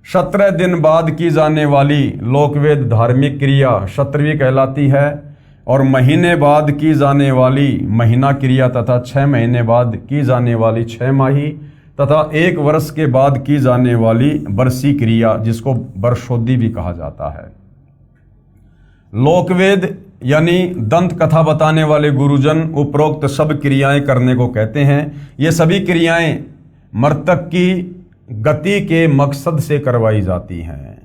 17 दिन बाद की जाने वाली लोकवेद धार्मिक क्रिया 17वीं कहलाती है और महीने बाद की जाने वाली महीना क्रिया तथा 6 महीने बाद की जाने वाली 6 माही तथा 1 वर्ष के बाद की जाने वाली बरसी क्रिया जिसको वर्षोद्धि भी कहा जाता है। लोकवेद यानी दंत कथा बताने वाले गुरुजन उपरोक्त सब क्रियाएं करने को कहते हैं। ये सभी क्रियाएं मृतक की गति के मकसद से करवाई जाती हैं।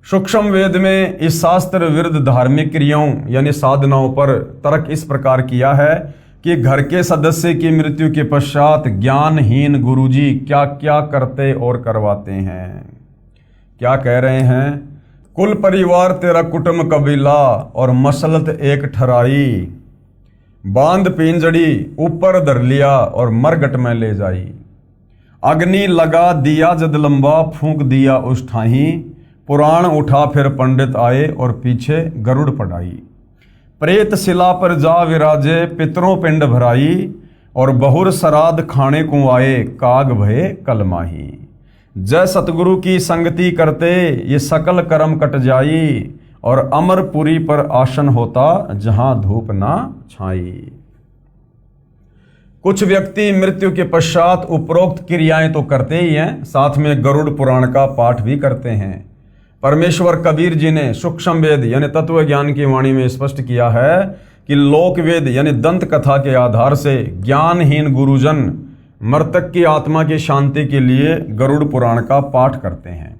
सूक्ष्म वेद में इस शास्त्र विरुद्ध धार्मिक क्रियाओं यानी साधनाओं पर तर्क इस प्रकार किया है कि घर के सदस्य की मृत्यु के पश्चात ज्ञानहीन गुरुजी क्या क्या करते और करवाते हैं। क्या कह रहे हैं? कुल परिवार तेरा कुटुंब कबीला और मसलत एक ठहराई, बांध पिंजड़ी ऊपर धर लिया और मरगट में ले जाई, अग्नि लगा दिया जद लंबा फूंक दिया उस ठाही, पुराण उठा फिर पंडित आए और पीछे गरुड़ पढ़ाई, प्रेत शिला पर जा विराजे पितरों पिंड भराई, और बहुर सराद खाने को आए काग भये कलमाही। जय सतगुरु की संगति करते ये सकल कर्म कट जाई, और अमरपुरी पर आसन होता जहां धूप ना छाई। कुछ व्यक्ति मृत्यु के पश्चात उपरोक्त क्रियाएं तो करते ही हैं, साथ में गरुड़ पुराण का पाठ भी करते हैं। परमेश्वर कबीर जी ने सूक्ष्म वेद यानी तत्व ज्ञान की वाणी में स्पष्ट किया है कि लोक वेद यानी दंत कथा के आधार से ज्ञानहीन गुरुजन मृतक की आत्मा की शांति के लिए गरुड़ पुराण का पाठ करते हैं।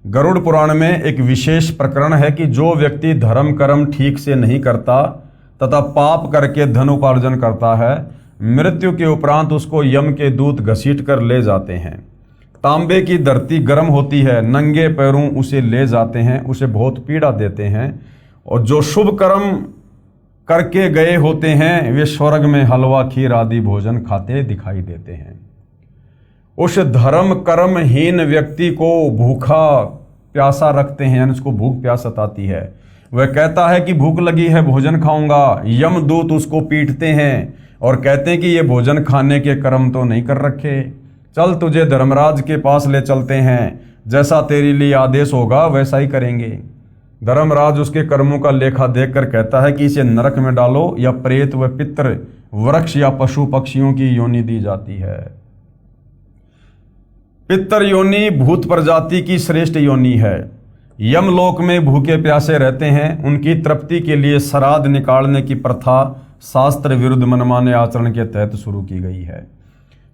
गरुड़ पुराण में एक विशेष प्रकरण है कि जो व्यक्ति धर्म कर्म ठीक से नहीं करता तथा पाप करके धन उपार्जन करता है, मृत्यु के उपरांत उसको यम के दूत घसीट कर ले जाते हैं। तांबे की धरती गर्म होती है, नंगे पैरों उसे ले जाते हैं, उसे बहुत पीड़ा देते हैं, और जो शुभ कर्म करके गए होते हैं वे स्वर्ग में हलवा खीर आदि भोजन खाते दिखाई देते हैं। उस धर्म कर्महीन व्यक्ति को भूखा प्यासा रखते हैं, यानी उसको भूख प्यास सताती है। वह कहता है कि भूख लगी है, भोजन खाऊंगा। यमदूत उसको पीटते हैं और कहते हैं कि ये भोजन खाने के कर्म तो नहीं कर रखे, चल तुझे धर्मराज के पास ले चलते हैं, जैसा तेरे लिए आदेश होगा वैसा ही करेंगे। धर्मराज उसके कर्मों का लेखा देखकर कहता है कि इसे नरक में डालो या प्रेत व पितृ वृक्ष या पशु पक्षियों की योनि दी जाती है। पितर योनि भूत प्रजाति की श्रेष्ठ योनि है। यमलोक में भूखे प्यासे रहते हैं, उनकी तृप्ति के लिए श्राद्ध निकालने की प्रथा शास्त्र विरुद्ध मनमाने आचरण के तहत शुरू की गई है।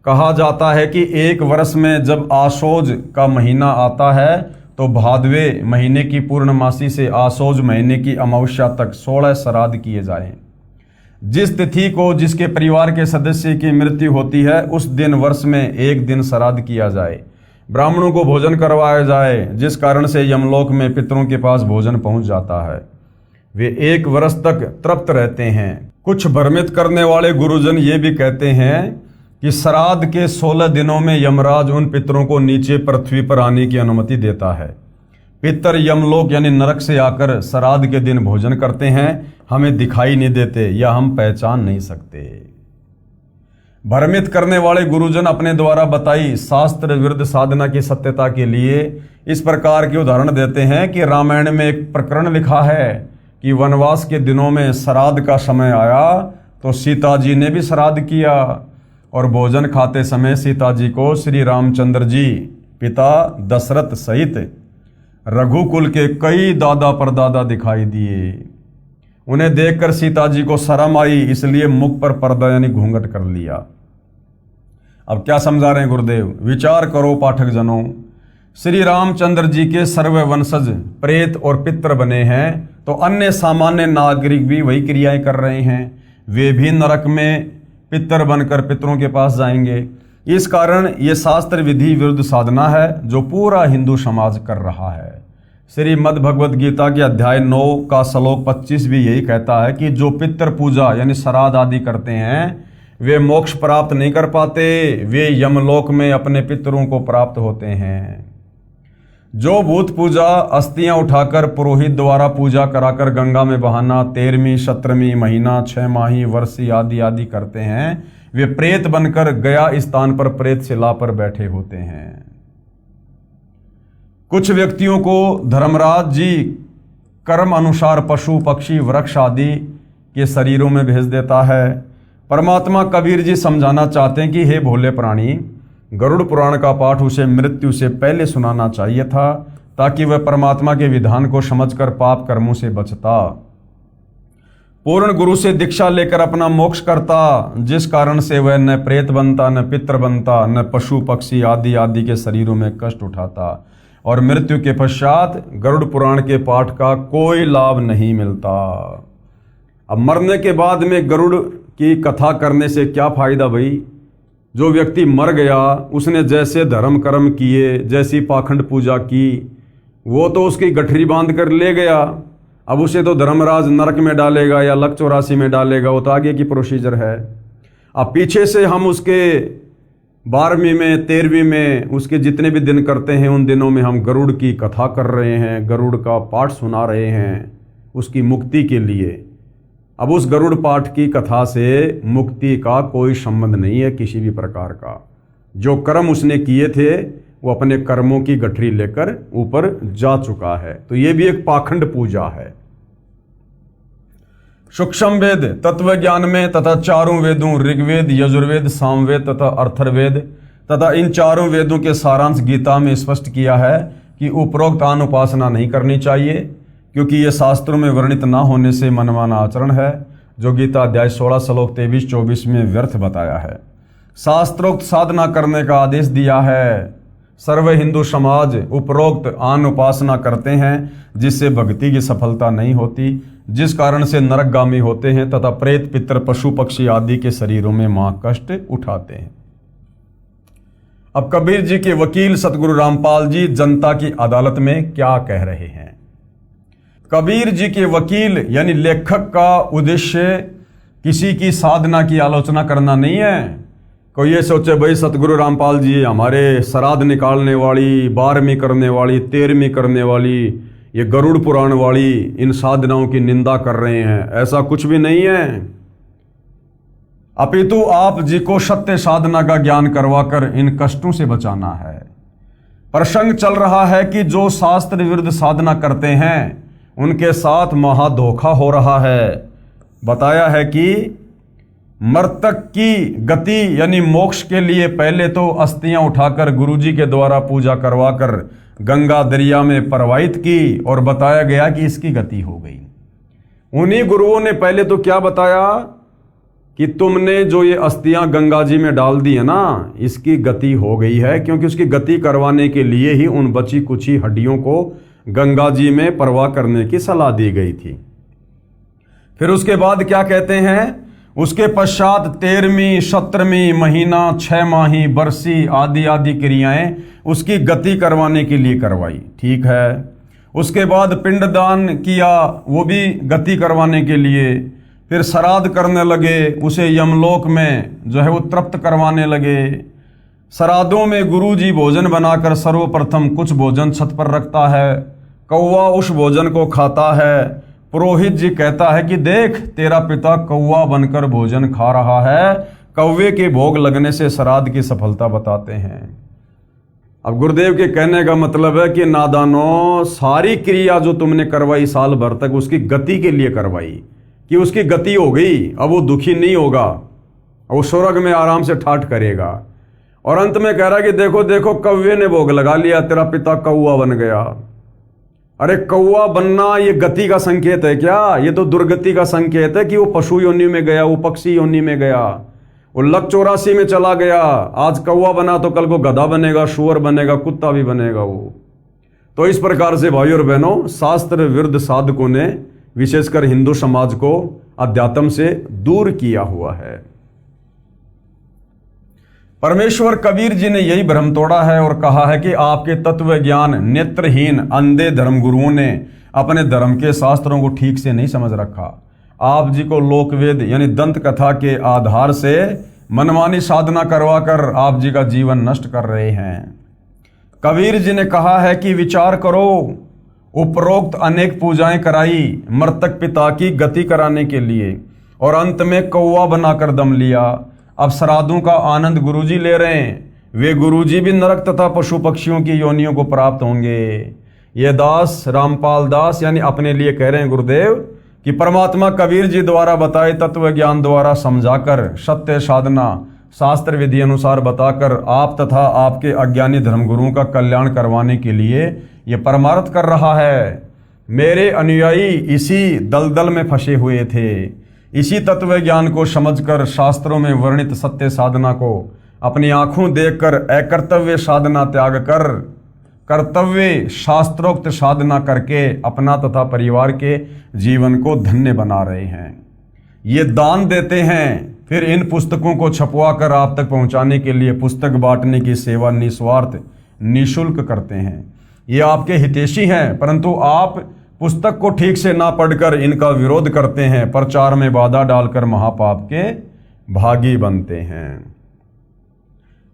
कहा जाता है कि एक वर्ष में जब आशोज का महीना आता है तो भादवे महीने की पूर्णमासी से आशोज महीने की अमावस्या तक 16 श्राद्ध किए जाएं। जिस तिथि को जिसके परिवार के सदस्य की मृत्यु होती है उस दिन वर्ष में एक दिन श्राद्ध किया जाए, ब्राह्मणों को भोजन करवाया जाए, जिस कारण से यमलोक में पितरों के पास भोजन पहुंच जाता है। वे 1 वर्ष तक तृप्त रहते हैं। कुछ भ्रमित करने वाले गुरुजन ये भी कहते हैं कि श्राद्ध के 16 दिनों में यमराज उन पितरों को नीचे पृथ्वी पर आने की अनुमति देता है। पितर यमलोक यानी नरक से आकर श्राद्ध के दिन भोजन करते हैं, हमें दिखाई नहीं देते या हम पहचान नहीं सकते। भ्रमित करने वाले गुरुजन अपने द्वारा बताई शास्त्र विरुद्ध साधना की सत्यता के लिए इस प्रकार के उदाहरण देते हैं कि रामायण में एक प्रकरण लिखा है कि वनवास के दिनों में श्राद्ध का समय आया तो सीता जी ने भी श्राद्ध किया और भोजन खाते समय सीता जी को श्री रामचंद्र जी पिता दशरथ सहित रघुकुल के कई दादा परदादा दिखाई दिए। उन्हें देखकर सीता जी को शर्म आई, इसलिए मुख पर पर्दा यानी घूंघट कर लिया। अब क्या समझा रहे हैं गुरुदेव? विचार करो पाठक जनों, श्री रामचंद्र जी के सर्व वंशज प्रेत और पितर बने हैं तो अन्य सामान्य नागरिक भी वही क्रियाएं कर रहे हैं। वे भी नरक में पितर बनकर पितरों के पास जाएंगे। इस कारण ये शास्त्र विधि विरुद्ध साधना है जो पूरा हिंदू समाज कर रहा है। श्रीमद् भगवद गीता के अध्याय 9 का श्लोक 25 भी यही कहता है कि जो पितर पूजा यानी श्राद्ध आदि करते हैं वे मोक्ष प्राप्त नहीं कर पाते, वे यमलोक में अपने पितरों को प्राप्त होते हैं। जो भूत पूजा अस्थियां उठाकर पुरोहित द्वारा पूजा कराकर गंगा में बहाना 13वीं 17वीं महीना 6 माही वर्षी आदि आदि करते हैं, वे प्रेत बनकर गया स्थान पर प्रेत शिला पर बैठे होते हैं। कुछ व्यक्तियों को धर्मराज जी कर्म अनुसार पशु पक्षी वृक्ष आदि के शरीरों में भेज देता है। परमात्मा कबीर जी समझाना चाहते हैं कि हे भोले प्राणी, गरुड़ पुराण का पाठ उसे मृत्यु से पहले सुनाना चाहिए था ताकि वह परमात्मा के विधान को समझकर पाप कर्मों से बचता, पूर्ण गुरु से दीक्षा लेकर अपना मोक्ष करता, जिस कारण से वह न प्रेत बनता, न पितर बनता, न पशु पक्षी आदि आदि के शरीरों में कष्ट उठाता और मृत्यु के पश्चात गरुड़ पुराण के पाठ का कोई लाभ नहीं मिलता। अब मरने के बाद में गरुड़ की कथा करने से क्या फायदा भाई? जो व्यक्ति मर गया उसने जैसे धर्म कर्म किए, जैसी पाखंड पूजा की, वो तो उसकी गठरी बांध कर ले गया। अब उसे तो धर्मराज नरक में डालेगा या लक 84 में डालेगा, वो तो आगे की प्रोसीजर है। अब पीछे से हम उसके 12वीं में 13वीं में उसके जितने भी दिन करते हैं उन दिनों में हम गरुड़ की कथा कर रहे हैं, गरुड़ का पाठ सुना रहे हैं उसकी मुक्ति के लिए। अब उस गरुड़ पाठ की कथा से मुक्ति का कोई संबंध नहीं है किसी भी प्रकार का। जो कर्म उसने किए थे वो अपने कर्मों की गठरी लेकर ऊपर जा चुका है, तो ये भी एक पाखंड पूजा है। सूक्ष्म वेद तत्व ज्ञान में तथा चारों वेदों ऋग्वेद, यजुर्वेद, सामवेद तथा अथर्ववेद तथा इन चारों वेदों के सारांश गीता में स्पष्ट किया है कि उपरोक्त आन उपासना नहीं करनी चाहिए, क्योंकि ये शास्त्रों में वर्णित ना होने से मनमाना आचरण है, जो गीता अध्याय 16 श्लोक 23-24 में व्यर्थ बताया है। शास्त्रोक्त साधना करने का आदेश दिया है। सर्व हिंदू समाज उपरोक्त आन उपासना करते हैं जिससे भक्ति की सफलता नहीं होती, जिस कारण से नरकगामी होते हैं तथा प्रेत पितर पशु पक्षी आदि के शरीरों में महाकष्ट उठाते हैं। अब कबीर जी के वकील सतगुरु रामपाल जी जनता की अदालत में क्या कह रहे हैं? कबीर जी के वकील यानी लेखक का उद्देश्य किसी की साधना की आलोचना करना नहीं है। कोई ये सोचे भाई सतगुरु रामपाल जी हमारे श्राद्ध निकालने वाली, 12वीं करने वाली, 13वीं करने वाली, ये गरुड़ पुराण वाली इन साधनाओं की निंदा कर रहे हैं, ऐसा कुछ भी नहीं है। अपितु आप जी को सत्य साधना का ज्ञान करवाकर इन कष्टों से बचाना है। प्रसंग चल रहा है कि जो शास्त्र विरुद्ध साधना करते हैं उनके साथ महा धोखा हो रहा है। बताया है कि मृतक की गति यानी मोक्ष के लिए पहले तो अस्थियां उठाकर गुरुजी के द्वारा पूजा करवाकर गंगा दरिया में प्रवाहित की और बताया गया कि इसकी गति हो गई। उन्हीं गुरुओं ने पहले तो क्या बताया कि तुमने जो ये अस्थियां गंगा जी में डाल दी है ना, इसकी गति हो गई है, क्योंकि उसकी गति करवाने के लिए ही उन बची कुची हड्डियों को गंगा जी में प्रवाह करने की सलाह दी गई थी। फिर उसके बाद क्या कहते हैं? उसके पश्चात 13वीं 17वीं महीना 6 माही बरसी आदि आदि क्रियाएं उसकी गति करवाने के लिए करवाई। ठीक है, उसके बाद पिंडदान किया, वो भी गति करवाने के लिए। फिर श्राद्ध करने लगे, उसे यमलोक में जो है वो तृप्त करवाने लगे। श्राद्धों में गुरुजी भोजन बनाकर सर्वप्रथम कुछ भोजन छत पर रखता है, कौवा उस भोजन को खाता है। पुरोहित जी कहता है कि देख तेरा पिता कौवा बनकर भोजन खा रहा है। कौवे के भोग लगने से श्राद्ध की सफलता बताते हैं। अब गुरुदेव के कहने का मतलब है कि नादानो, सारी क्रिया जो तुमने करवाई साल भर तक उसकी गति के लिए करवाई, कि उसकी गति हो गई, अब वो दुखी नहीं होगा, वो स्वर्ग में आराम से ठाठ करेगा। और अंत में कह रहा है कि देखो देखो कौवे ने भोग लगा लिया, तेरा पिता कौवा बन गया। अरे कौवा बनना ये गति का संकेत है क्या? ये तो दुर्गति का संकेत है कि वो पशु योनि में गया, वो पक्षी योनि में गया, वो लक 84 में चला गया। आज कौवा बना तो कल को गधा बनेगा, शुअर बनेगा, कुत्ता भी बनेगा वो। तो इस प्रकार से भाइयों और बहनों, शास्त्र विरुद्ध साधकों ने विशेषकर हिंदू समाज को अध्यात्म से दूर किया हुआ है। परमेश्वर कबीर जी ने यही भ्रम तोड़ा है और कहा है कि आपके तत्व ज्ञान नेत्रहीन अंधे धर्मगुरुओं ने अपने धर्म के शास्त्रों को ठीक से नहीं समझ रखा। आप जी को लोकवेद यानी दंत कथा के आधार से मनमानी साधना करवाकर आप जी का जीवन नष्ट कर रहे हैं। कबीर जी ने कहा है कि विचार करो, उपरोक्त अनेक पूजाएं कराई मृतक पिता की गति कराने के लिए और अंत में कौवा बनाकर दम लिया। अब श्राद्धों का आनंद गुरुजी ले रहे हैं, वे गुरुजी भी नरक तथा पशु पक्षियों की योनियों को प्राप्त होंगे। ये दास रामपाल दास यानी अपने लिए कह रहे हैं गुरुदेव कि परमात्मा कबीर जी द्वारा बताए तत्व ज्ञान द्वारा समझाकर सत्य साधना शास्त्र विधि अनुसार बताकर आप तथा आपके अज्ञानी धर्मगुरुओं का कल्याण करवाने के लिए ये परमार्थ कर रहा है। मेरे अनुयायी इसी दलदल में फंसे हुए थे। इसी तत्व ज्ञान को समझकर शास्त्रों में वर्णित सत्य साधना को अपनी आंखों देखकर अकर्तव्य साधना त्याग कर कर्तव्य शास्त्रोक्त साधना करके अपना तथा परिवार के जीवन को धन्य बना रहे हैं। ये दान देते हैं, फिर इन पुस्तकों को छपवा कर आप तक पहुंचाने के लिए पुस्तक बांटने की सेवा निस्वार्थ निःशुल्क करते हैं। ये आपके हितैषी हैं, परंतु आप पुस्तक को ठीक से ना पढ़कर इनका विरोध करते हैं, प्रचार में बाधा डालकर महापाप के भागी बनते हैं।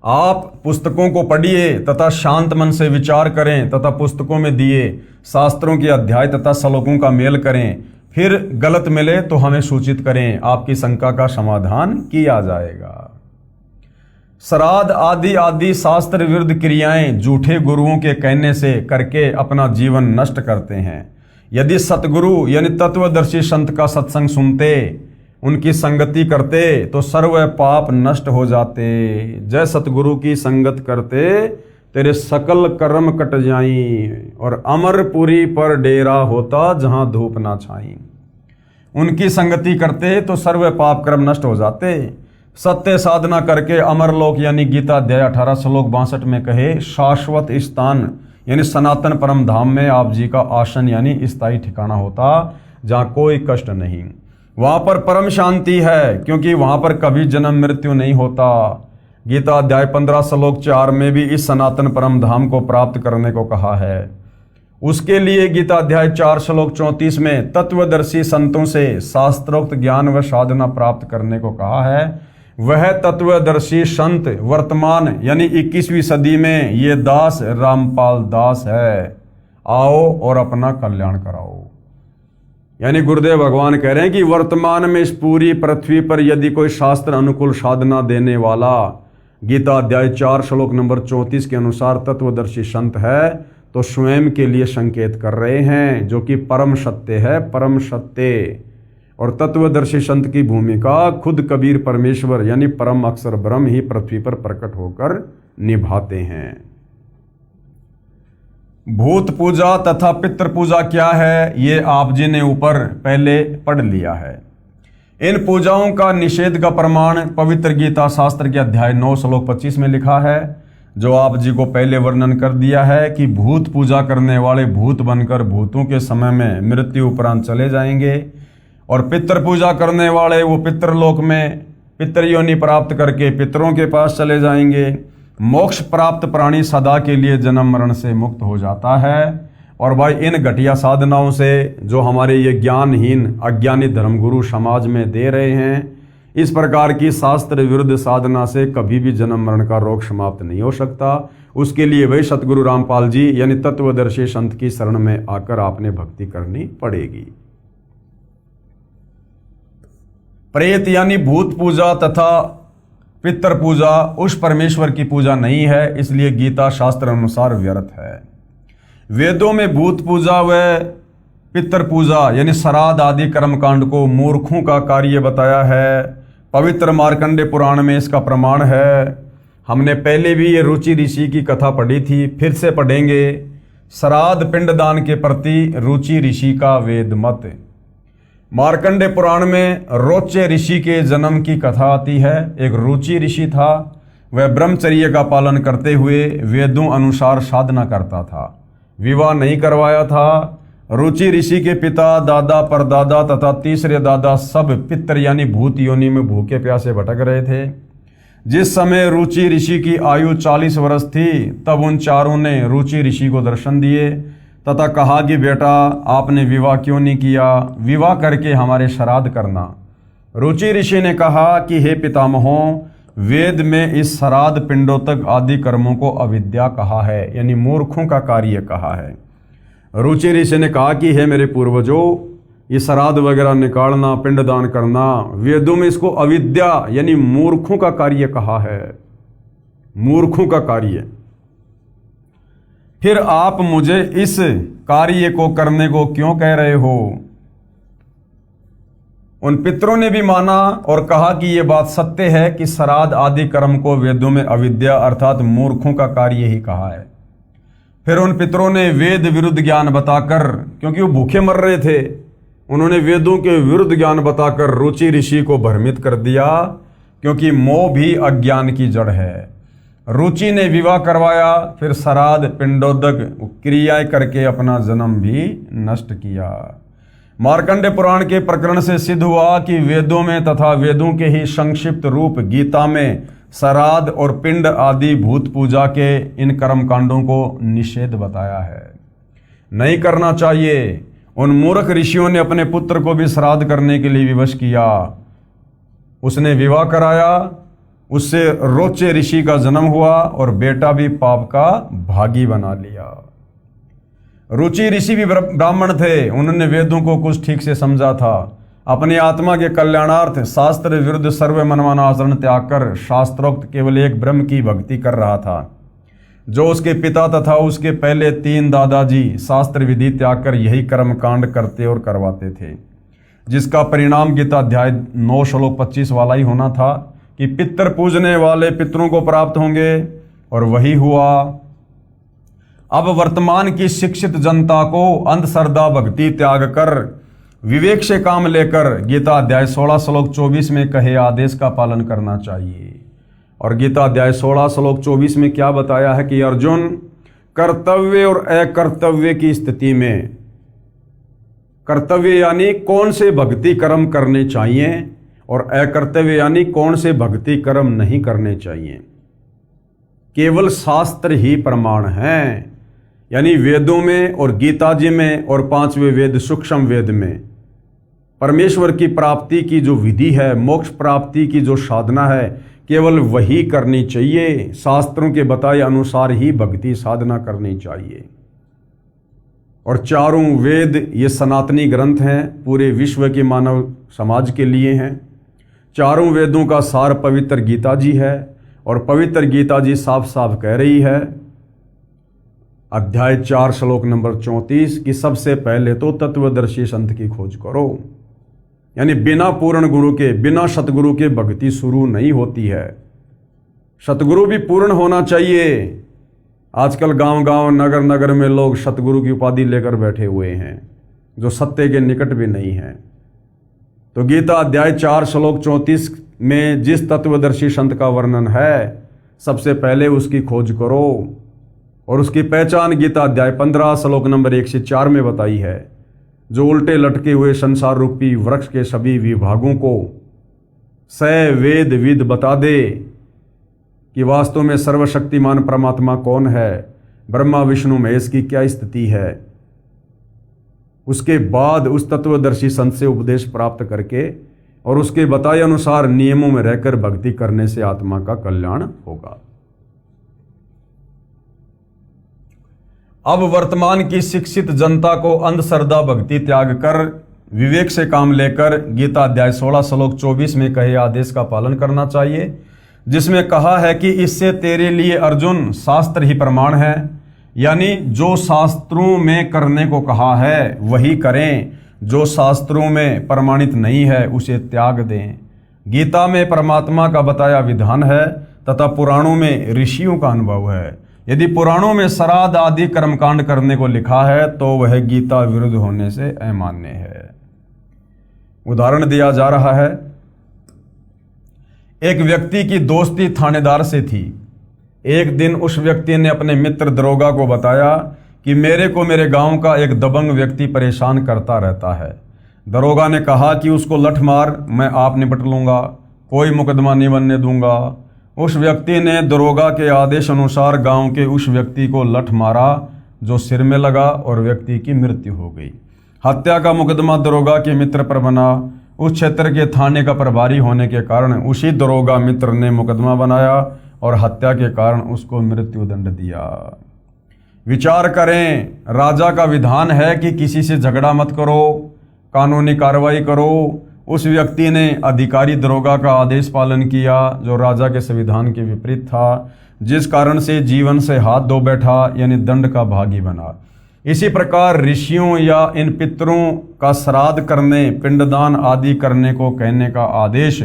आप पुस्तकों को पढ़िए तथा शांत मन से विचार करें तथा पुस्तकों में दिए शास्त्रों के अध्याय तथा श्लोकों का मेल करें। फिर गलत मिले तो हमें सूचित करें, आपकी शंका का समाधान किया जाएगा। श्राद्ध आदि आदि शास्त्र विरुद्ध क्रियाएं झूठे गुरुओं के कहने से करके अपना जीवन नष्ट करते हैं। यदि सतगुरु यानी तत्वदर्शी संत का सत्संग सुनते, उनकी संगति करते तो सर्व पाप नष्ट हो जाते। जय सतगुरु की संगत करते तेरे सकल कर्म कट जाई और अमरपुरी पर डेरा होता जहां धूप ना छाई। उनकी संगति करते तो सर्व पाप कर्म नष्ट हो जाते। सत्य साधना करके अमरलोक यानी गीता अध्याय 18 श्लोक 62 में कहे शाश्वत स्थान यानी सनातन परम धाम में आप जी का आसन यानी स्थायी ठिकाना होता जहां कोई कष्ट नहीं। वहां पर परम शांति है क्योंकि वहां पर कभी जन्म मृत्यु नहीं होता। गीता अध्याय 15 श्लोक 4 में भी इस सनातन परम धाम को प्राप्त करने को कहा है। उसके लिए गीता अध्याय 4 श्लोक 34 में तत्वदर्शी संतों से शास्त्रोक्त ज्ञान व साधना प्राप्त करने को कहा है। वह तत्वदर्शी संत वर्तमान यानी 21वीं सदी में ये दास रामपाल दास है। आओ और अपना कल्याण कराओ। यानी गुरुदेव भगवान कह रहे हैं कि वर्तमान में इस पूरी पृथ्वी पर यदि कोई शास्त्र अनुकूल साधना देने वाला गीता अध्याय 4 श्लोक नंबर 34 के अनुसार तत्वदर्शी संत है तो स्वयं के लिए संकेत कर रहे हैं, जो कि परम सत्य है। परम सत्य और तत्वदर्शी संत की भूमिका खुद कबीर परमेश्वर यानी परम अक्षर ब्रह्म ही पृथ्वी पर प्रकट होकर निभाते हैं। भूत पूजा तथा पितृ पूजा क्या है, ये आप जी ने ऊपर पहले पढ़ लिया है। इन पूजाओं का निषेध का प्रमाण पवित्र गीता शास्त्र के अध्याय 9 श्लोक 25 में लिखा है, जो आप जी को पहले वर्णन कर दिया है कि भूत पूजा करने वाले भूत बनकर भूतों के समय में मृत्यु उपरांत चले जाएंगे और पितृ पूजा करने वाले वो पितृलोक में पितृयोनि प्राप्त करके पितरों के पास चले जाएंगे। मोक्ष प्राप्त प्राणी सदा के लिए जन्म मरण से मुक्त हो जाता है और भाई इन घटिया साधनाओं से जो हमारे ये ज्ञानहीन अज्ञानी धर्मगुरु समाज में दे रहे हैं, इस प्रकार की शास्त्र विरुद्ध साधना से कभी भी जन्म मरण का रोग समाप्त नहीं हो सकता। उसके लिए वही सतगुरु रामपाल जी यानी तत्वदर्शी संत की शरण में आकर आपने भक्ति करनी पड़ेगी। प्रेत यानी भूत पूजा तथा पितर पूजा उस परमेश्वर की पूजा नहीं है, इसलिए गीता शास्त्र अनुसार व्यर्थ है। वेदों में भूत पूजा व पितर पूजा यानी श्राद्ध आदि कर्मकांड को मूर्खों का कार्य बताया है। पवित्र मार्कंडे पुराण में इसका प्रमाण है। हमने पहले भी ये रुचि ऋषि की कथा पढ़ी थी, फिर से पढ़ेंगे। श्राद्ध पिंडदान के प्रति रुचि ऋषि का वेद मत। मार्कंडे पुराण में रोचे ऋषि के जन्म की कथा आती है। एक रुचि ऋषि था, वह ब्रह्मचर्य का पालन करते हुए वेदों अनुसार साधना करता था, विवाह नहीं करवाया था। रुचि ऋषि के पिता, दादा, परदादा तथा तीसरे दादा सब पितर यानी भूत योनि में भूखे प्यासे भटक रहे थे। जिस समय रुचि ऋषि की आयु 40 वर्ष थी, तब उन चारों ने रुचि ऋषि को दर्शन दिए तथा कहा कि बेटा आपने विवाह क्यों नहीं किया, विवाह करके हमारे श्राद्ध करना। रुचि ऋषि ने कहा कि हे पितामहों, वेद में इस श्राद्ध पिंडोतक आदि कर्मों को अविद्या कहा है, यानी मूर्खों का कार्य कहा है। रुचि ऋषि ने कहा कि हे मेरे पूर्वजों, ये श्राद्ध वगैरह निकालना, पिंडदान करना, वेदों में इसको अविद्या यानी मूर्खों का कार्य कहा है, मूर्खों का कार्य। फिर आप मुझे इस कार्य को करने को क्यों कह रहे हो? उन पितरों ने भी माना और कहा कि यह बात सत्य है कि श्राद्ध आदि कर्म को वेदों में अविद्या अर्थात मूर्खों का कार्य ही कहा है। फिर उन पितरों ने वेद विरुद्ध ज्ञान बताकर, क्योंकि वो भूखे मर रहे थे, उन्होंने वेदों के विरुद्ध ज्ञान बताकर रुचि ऋषि को भ्रमित कर दिया, क्योंकि मोह भी अज्ञान की जड़ है। रुचि ने विवाह करवाया, फिर श्राद्ध पिंडोदक क्रियाएं करके अपना जन्म भी नष्ट किया। मार्कंडे पुराण के प्रकरण से सिद्ध हुआ कि वेदों में तथा वेदों के ही संक्षिप्त रूप गीता में श्राद्ध और पिंड आदि भूत पूजा के इन कर्मकांडों को निषेध बताया है, नहीं करना चाहिए। उन मूर्ख ऋषियों ने अपने पुत्र को भी श्राद्ध करने के लिए विवश किया। उसने विवाह कराया, उससे रोचे ऋषि का जन्म हुआ और बेटा भी पाप का भागी बना लिया। रुचि ऋषि भी ब्राह्मण थे, उन्होंने वेदों को कुछ ठीक से समझा था। अपने आत्मा के कल्याणार्थ शास्त्र विरुद्ध सर्व मनमाना आचरण त्याग कर शास्त्रोक्त केवल एक ब्रह्म की भक्ति कर रहा था। जो उसके पिता तथा उसके पहले 3 दादाजी शास्त्र विधि त्याग कर यही कर्म कांड करते और करवाते थे, जिसका परिणाम गीता अध्याय 9 श्लोक 25 वाला ही होना था कि पितर पूजने वाले पितरों को प्राप्त होंगे, और वही हुआ। अब वर्तमान की शिक्षित जनता को अंधश्रद्धा भक्ति त्याग कर विवेक से काम लेकर गीता अध्याय 16 श्लोक 24 में कहे आदेश का पालन करना चाहिए। और गीता अध्याय 16 श्लोक 24 में क्या बताया है कि अर्जुन, कर्तव्य और अकर्तव्य की स्थिति में, कर्तव्य यानी कौन से भक्ति कर्म करने चाहिए और अकर्तव्य यानी कौन से भक्ति कर्म नहीं करने चाहिए, केवल शास्त्र ही प्रमाण है। यानी वेदों में और गीता जी में और 5वें वेद सूक्ष्म वेद में परमेश्वर की प्राप्ति की जो विधि है, मोक्ष प्राप्ति की जो साधना है, केवल वही करनी चाहिए। शास्त्रों के बताए अनुसार ही भक्ति साधना करनी चाहिए। और चारों वेद ये सनातनी ग्रंथ हैं, पूरे विश्व के मानव समाज के लिए हैं। चारों वेदों का सार पवित्र गीता जी है, और पवित्र गीता जी साफ साफ कह रही है अध्याय 4 श्लोक नंबर 34 कि सबसे पहले तो तत्वदर्शी संत की खोज करो। यानी बिना पूर्ण गुरु के, बिना सतगुरु के भक्ति शुरू नहीं होती है। सतगुरु भी पूर्ण होना चाहिए। आजकल गांव गांव नगर नगर में लोग सतगुरु की उपाधि लेकर बैठे हुए हैं, जो सत्य के निकट भी नहीं है। तो गीता अध्याय 4 श्लोक 34 में जिस तत्वदर्शी संत का वर्णन है, सबसे पहले उसकी खोज करो। और उसकी पहचान गीता अध्याय 15 श्लोक नंबर 1 से 4 में बताई है, जो उल्टे लटके हुए संसार रूपी वृक्ष के सभी विभागों को स वेद विद बता दे कि वास्तव में सर्वशक्तिमान परमात्मा कौन है, ब्रह्मा विष्णु महेश की क्या स्थिति है, उसके बाद उस तत्वदर्शी संत से उपदेश प्राप्त करके और उसके बताए अनुसार नियमों में रहकर भक्ति करने से आत्मा का कल्याण होगा। अब वर्तमान की शिक्षित जनता को अंधश्रद्धा भक्ति त्याग कर विवेक से काम लेकर गीता अध्याय 16 श्लोक 24 में कहे आदेश का पालन करना चाहिए, जिसमें कहा है कि इससे तेरे लिए अर्जुन शास्त्र ही प्रमाण है। यानी जो शास्त्रों में करने को कहा है वही करें, जो शास्त्रों में प्रमाणित नहीं है उसे त्याग दें। गीता में परमात्मा का बताया विधान है तथा पुराणों में ऋषियों का अनुभव है। यदि पुराणों में श्राद्ध आदि कर्मकांड करने को लिखा है तो वह गीता विरुद्ध होने से अमान्य है। उदाहरण दिया जा रहा है, एक व्यक्ति की दोस्ती थानेदार से थी। एक दिन उस व्यक्ति ने अपने मित्र दरोगा को बताया कि मेरे को मेरे गांव का एक दबंग व्यक्ति परेशान करता रहता है। दरोगा ने कहा कि उसको लठ मार, मैं आप निपट लूंगा, कोई मुकदमा नहीं बनने दूंगा। उस व्यक्ति ने दरोगा के आदेश अनुसार गांव के उस व्यक्ति को लठ मारा जो सिर में लगा और व्यक्ति की मृत्यु हो गई। हत्या का मुकदमा दरोगा के मित्र पर बना। उस क्षेत्र के थाने का प्रभारी होने के कारण उसी दरोगा मित्र ने मुकदमा बनाया और हत्या के कारण उसको मृत्यु दंड दिया। विचार करें, राजा का विधान है कि किसी से झगड़ा मत करो, कानूनी कार्रवाई करो। उस व्यक्ति ने अधिकारी दरोगा का आदेश पालन किया जो राजा के संविधान के विपरीत था, जिस कारण से जीवन से हाथ धो बैठा, यानी दंड का भागी बना। इसी प्रकार ऋषियों या इन पितरों का श्राद्ध करने, पिंडदान आदि करने को कहने का आदेश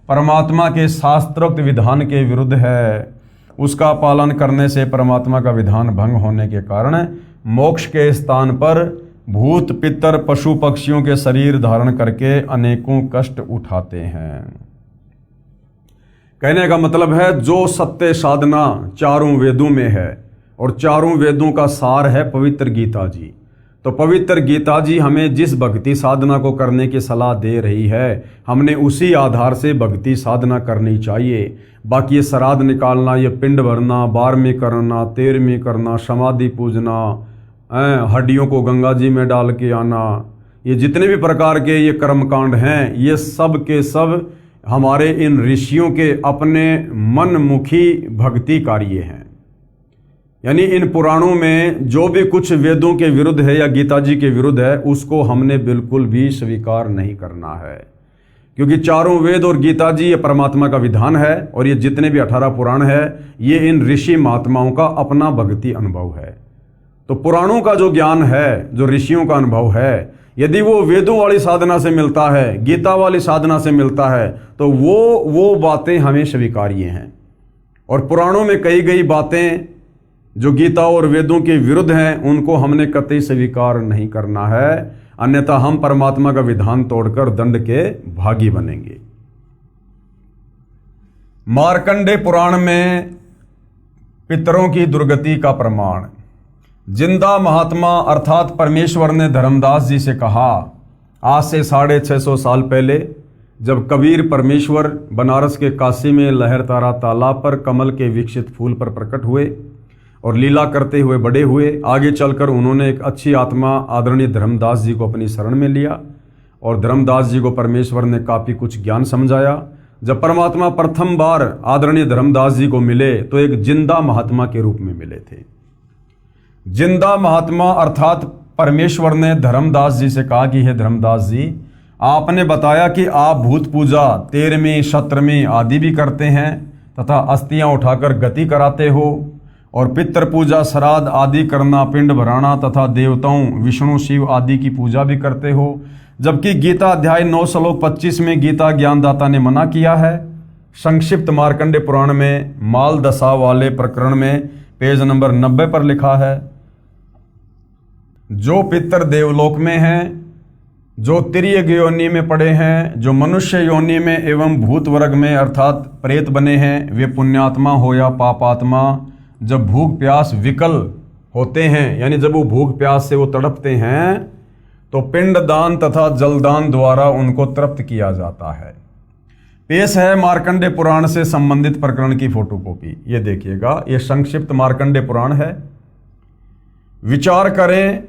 परमात्मा के शास्त्रोक्त विधान के विरुद्ध है। उसका पालन करने से परमात्मा का विधान भंग होने के कारण मोक्ष के स्थान पर भूत पितर पशु पक्षियों के शरीर धारण करके अनेकों कष्ट उठाते हैं। कहने का मतलब है जो सत्य साधना चारों वेदों में है और चारों वेदों का सार है पवित्र गीता जी, तो पवित्र गीता जी हमें जिस भक्ति साधना को करने की सलाह दे रही है, हमने उसी आधार से भक्ति साधना करनी चाहिए। बाकी ये श्राद्ध निकालना, ये पिंड भरना, 12वीं करना, 13वीं करना, समाधि पूजना, हड्डियों को गंगा जी में डाल के आना, ये जितने भी प्रकार के ये कर्मकांड हैं, ये सब के सब हमारे इन ऋषियों के अपने मनमुखी भक्ति कार्य हैं। यानी इन पुराणों में जो भी कुछ वेदों के विरुद्ध है या गीता जी के विरुद्ध है, उसको हमने बिल्कुल भी स्वीकार नहीं करना है, क्योंकि चारों वेद और गीता जी ये परमात्मा का विधान है और ये जितने भी 18 पुराण है ये इन ऋषि महात्माओं का अपना भक्ति अनुभव है। तो पुराणों का जो ज्ञान है, जो ऋषियों का अनुभव है, यदि वो वेदों वाली साधना से मिलता है, गीता वाली साधना से मिलता है, तो वो बातें हमें स्वीकार्य हैं। और पुराणों में कही गई बातें जो गीता और वेदों के विरुद्ध हैं, उनको हमने कतई स्वीकार नहीं करना है, अन्यथा हम परमात्मा का विधान तोड़कर दंड के भागी बनेंगे। मार्कंडे पुराण में पितरों की दुर्गति का प्रमाण। जिंदा महात्मा अर्थात परमेश्वर ने धर्मदास जी से कहा, आज से 650 साल पहले जब कबीर परमेश्वर बनारस के काशी में लहरतारा तालाब पर कमल के विकसित फूल पर प्रकट हुए और लीला करते हुए बड़े हुए, आगे चलकर उन्होंने एक अच्छी आत्मा आदरणीय धर्मदास जी को अपनी शरण में लिया और धर्मदास जी को परमेश्वर ने काफ़ी कुछ ज्ञान समझाया। जब परमात्मा प्रथम बार आदरणीय धर्मदास जी को मिले तो एक जिंदा महात्मा के रूप में मिले थे। जिंदा महात्मा अर्थात परमेश्वर ने धर्मदास जी से कहा कि हे धर्मदास जी, आपने बताया कि आप भूत पूजा 13वीं 17वीं आदि भी करते हैं तथा अस्थियां उठाकर गति कराते हो और पितृ पूजा श्राद्ध आदि करना, पिंड भराना तथा देवताओं विष्णु शिव आदि की पूजा भी करते हो, जबकि गीता अध्याय 9 श्लोक 25 में गीता ज्ञानदाता ने मना किया है। संक्षिप्त मार्कंडे पुराण में माल दशा वाले प्रकरण में पेज नंबर 90 पर लिखा है, जो पितर देवलोक में हैं, जो तिर्यक योनि में पड़े हैं, जो मनुष्य योनि में एवं भूत वर्ग में अर्थात प्रेत बने हैं, वे पुण्यात्मा हो या पापात्मा, जब भूख प्यास विकल होते हैं, यानी जब वो भूख प्यास से वो तड़पते हैं, तो पिंड दान तथा जलदान द्वारा उनको तृप्त किया जाता है। पेश है मार्कंडे पुराण से संबंधित प्रकरण की फोटोकॉपी। ये देखिएगा, ये संक्षिप्त मार्कंडे पुराण है। विचार करें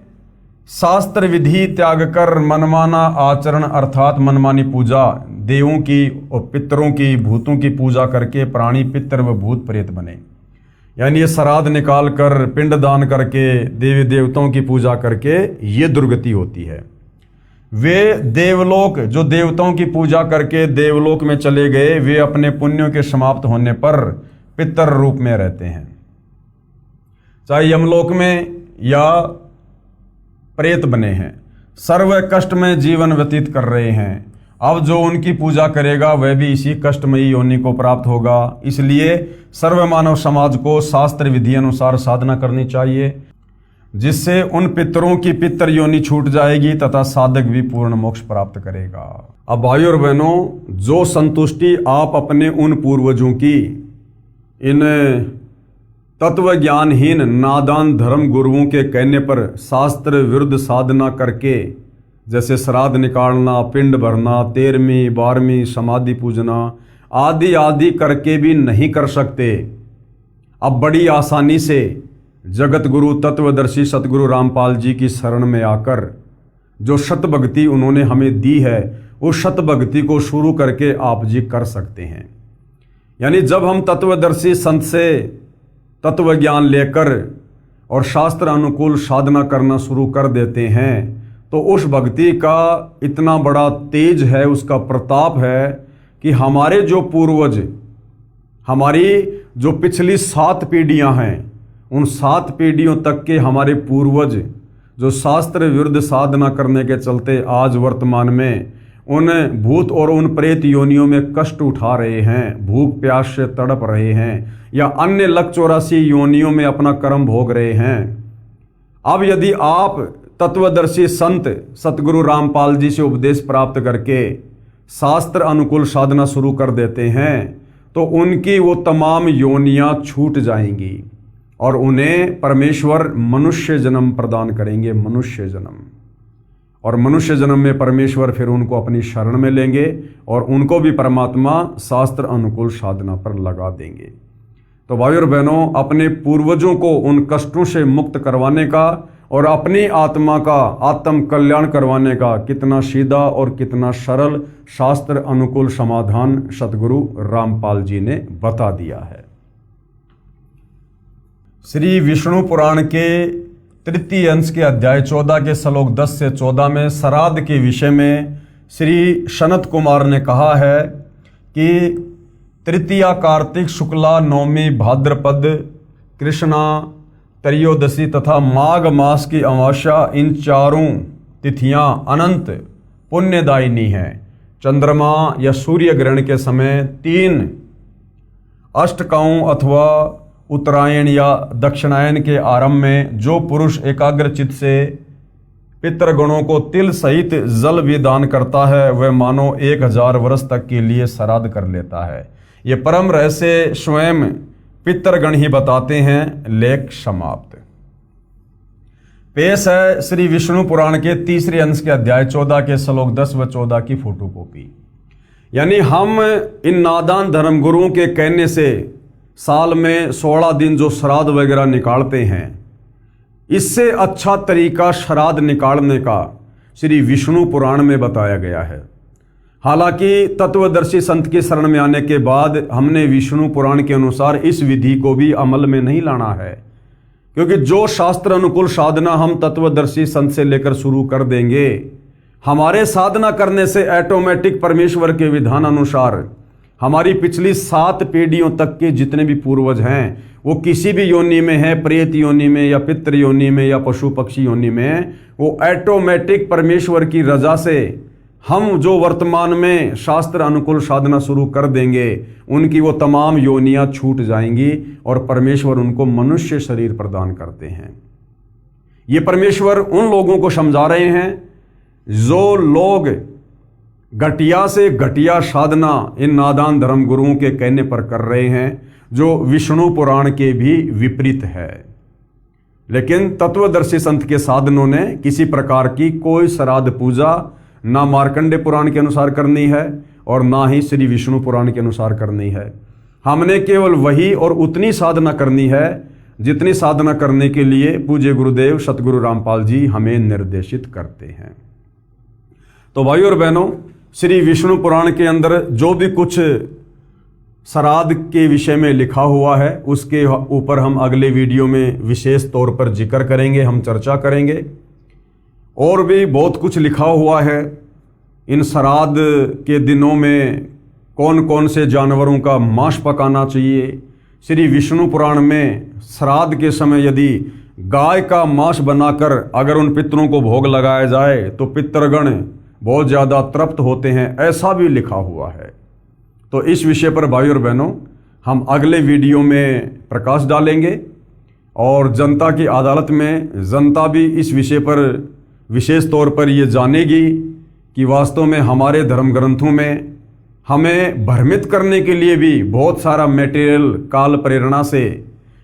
शास्त्र विधि त्याग कर मनमाना आचरण अर्थात मनमानी पूजा, देवों की और पितरों की भूतों की पूजा करके प्राणी पितर व भूत प्रेत बने। यानी ये श्राद्ध निकाल कर पिंड दान करके देवी देवताओं की पूजा करके ये दुर्गति होती है। वे देवलोक जो देवताओं की पूजा करके देवलोक में चले गए, वे अपने पुण्यों के समाप्त होने पर पितर रूप में रहते हैं, चाहे यमलोक में या प्रेत बने हैं, सर्व कष्ट में जीवन व्यतीत कर रहे हैं। अब जो उनकी पूजा करेगा वह भी इसी कष्टमयी योनि को प्राप्त होगा। इसलिए सर्व मानव समाज को शास्त्र विधि अनुसार साधना करनी चाहिए, जिससे उन पितरों की पितर योनि छूट जाएगी तथा साधक भी पूर्ण मोक्ष प्राप्त करेगा। अब भाइयों और बहनों, जो संतुष्टि आप अपने उन पूर्वजों की इन तत्व ज्ञानहीन नादान धर्म गुरुओं के कहने पर शास्त्र विरुद्ध साधना करके, जैसे श्राद्ध निकालना, पिंड भरना, 13वीं 12वीं समाधि पूजना आदि आदि करके भी नहीं कर सकते, अब बड़ी आसानी से जगत गुरु तत्वदर्शी सतगुरु रामपाल जी की शरण में आकर जो शत भक्ति उन्होंने हमें दी है, उस शत भक्ति को शुरू करके आप जी कर सकते हैं। यानी जब हम तत्वदर्शी संत से तत्व ज्ञान लेकर और शास्त्र अनुकूल साधना करना शुरू कर देते हैं, तो उस भक्ति का इतना बड़ा तेज है, उसका प्रताप है कि हमारे जो पूर्वज, हमारी जो पिछली 7 पीढ़ियां हैं, उन 7 पीढ़ियों तक के हमारे पूर्वज जो शास्त्र विरुद्ध साधना करने के चलते आज वर्तमान में उन भूत और उन प्रेत योनियों में कष्ट उठा रहे हैं, भूख प्यास से तड़प रहे हैं, या अन्य लक 84 योनियों में अपना कर्म भोग रहे हैं। अब यदि आप तत्वदर्शी संत सतगुरु रामपाल जी से उपदेश प्राप्त करके शास्त्र अनुकूल साधना शुरू कर देते हैं, तो उनकी वो तमाम योनियां छूट जाएंगी और उन्हें परमेश्वर मनुष्य जन्म प्रदान करेंगे, मनुष्य जन्म। और मनुष्य जन्म में परमेश्वर फिर उनको अपनी शरण में लेंगे और उनको भी परमात्मा शास्त्र अनुकूल साधना पर लगा देंगे। तो भाइयों और बहनों, अपने पूर्वजों को उन कष्टों से मुक्त करवाने का और अपनी आत्मा का आत्म कल्याण करवाने का कितना सीधा और कितना सरल शास्त्र अनुकूल समाधान सतगुरु रामपाल जी ने बता दिया है। श्री विष्णु पुराण के 3 अंश के अध्याय 14 के श्लोक 10 से 14 में श्राद्ध के विषय में श्री सनत कुमार ने कहा है कि तृतीया कार्तिक शुक्ला नवमी भाद्रपद कृष्णा त्रयोदशी तथा माघ मास की अमावस्या, इन चारों तिथियां अनंत पुण्यदायिनी हैं। चंद्रमा या सूर्य ग्रहण के समय 3 अष्टकाओं अथवा उत्तरायण या दक्षिणायन के आरंभ में जो पुरुष एकाग्रचित से पितृगणों को तिल सहित जल भी दान करता है, वह मानो 1000 वर्ष तक के लिए श्राद्ध कर लेता है। ये परम रहस्य स्वयं पितृगण ही बताते हैं। लेख समाप्त। पेश है श्री विष्णु पुराण के 3 अंश के अध्याय 14 के श्लोक 10 व 14 की फोटोकॉपी। यानी हम इन नादान धर्म गुरुओं के कहने से साल में 16 दिन जो श्राद्ध वगैरह निकालते हैं, इससे अच्छा तरीका श्राद्ध निकालने का श्री विष्णु पुराण में बताया गया है। हालांकि तत्वदर्शी संत की शरण में आने के बाद हमने विष्णु पुराण के अनुसार इस विधि को भी अमल में नहीं लाना है, क्योंकि जो शास्त्र अनुकूल साधना हम तत्वदर्शी संत से लेकर शुरू कर देंगे, हमारे साधना करने से ऑटोमेटिक परमेश्वर के विधान अनुसार हमारी पिछली 7 पीढ़ियों तक के जितने भी पूर्वज हैं, वो किसी भी योनि में है, प्रेत योनि में या पितृ योनि में या पशु पक्षी योनि में, वो ऑटोमेटिक परमेश्वर की रजा से हम जो वर्तमान में शास्त्र अनुकूल साधना शुरू कर देंगे, उनकी वो तमाम योनियां छूट जाएंगी और परमेश्वर उनको मनुष्य शरीर प्रदान करते हैं। ये परमेश्वर उन लोगों को समझा रहे हैं जो लोग घटिया से घटिया साधना इन नादान धर्म गुरुओं के कहने पर कर रहे हैं, जो विष्णु पुराण के भी विपरीत है। लेकिन तत्वदर्शी संत के साधनों ने किसी प्रकार की कोई श्राद्ध पूजा ना मार्कंडे पुराण के अनुसार करनी है और ना ही श्री विष्णु पुराण के अनुसार करनी है। हमने केवल वही और उतनी साधना करनी है जितनी साधना करने के लिए पूज्य गुरुदेव सतगुरु रामपाल जी हमें निर्देशित करते हैं। तो भाइयों और बहनों, श्री विष्णु पुराण के अंदर जो भी कुछ श्राद्ध के विषय में लिखा हुआ है उसके ऊपर हम अगले वीडियो में विशेष तौर पर जिक्र करेंगे, हम चर्चा करेंगे। और भी बहुत कुछ लिखा हुआ है इन श्राद्ध के दिनों में कौन कौन से जानवरों का मांस पकाना चाहिए। श्री विष्णु पुराण में श्राद्ध के समय यदि गाय का मांस बनाकर अगर उन पितरों को भोग लगाया जाए तो पितृगण बहुत ज़्यादा तृप्त होते हैं, ऐसा भी लिखा हुआ है। तो इस विषय पर भाइयों और बहनों हम अगले वीडियो में प्रकाश डालेंगे और जनता की अदालत में जनता भी इस विषय पर विशेष तौर पर ये जानेगी कि वास्तव में हमारे धर्म ग्रंथों में हमें भ्रमित करने के लिए भी बहुत सारा मटेरियल काल प्रेरणा से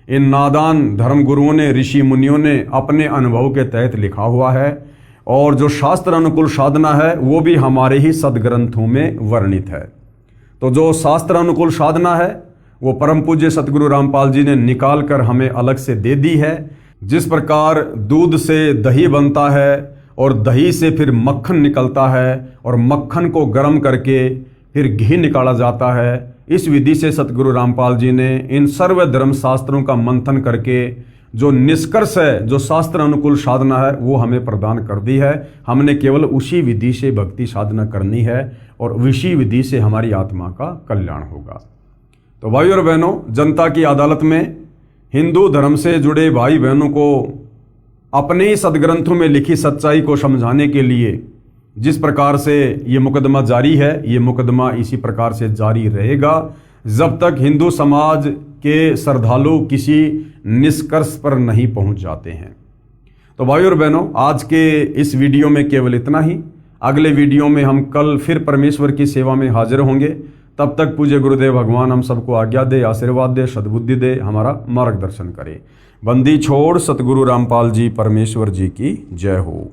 इन नादान धर्म गुरुओं ने, ऋषि मुनियों ने अपने अनुभव के तहत लिखा हुआ है। और जो शास्त्र अनुकूल साधना है वो भी हमारे ही सदग्रंथों में वर्णित है। तो जो शास्त्र अनुकूल साधना है वो परम पूज्य सतगुरु रामपाल जी ने निकाल कर हमें अलग से दे दी है। जिस प्रकार दूध से दही बनता है और दही से फिर मक्खन निकलता है और मक्खन को गर्म करके फिर घी निकाला जाता है, इस विधि से सतगुरु रामपाल जी ने इन सर्व धर्म शास्त्रों का मंथन करके जो निष्कर्ष है, जो शास्त्र अनुकूल साधना है वो हमें प्रदान कर दी है। हमने केवल उसी विधि से भक्ति साधना करनी है और उसी विधि से हमारी आत्मा का कल्याण होगा। तो भाइयों और बहनों, जनता की अदालत में हिंदू धर्म से जुड़े भाई बहनों को अपने ही सदग्रंथों में लिखी सच्चाई को समझाने के लिए जिस प्रकार से ये मुकदमा जारी है, ये मुकदमा इसी प्रकार से जारी रहेगा जब तक हिंदू समाज के श्रद्धालु किसी निष्कर्ष पर नहीं पहुंच जाते हैं। तो भाइयों और बहनों, आज के इस वीडियो में केवल इतना ही। अगले वीडियो में हम कल फिर परमेश्वर की सेवा में हाजिर होंगे। तब तक पूज्य गुरुदेव भगवान हम सबको आज्ञा दे, आशीर्वाद दे, सद्बुद्धि दे, हमारा मार्गदर्शन करे। बंदी छोड़ सतगुरु रामपाल जी परमेश्वर जी की जय हो।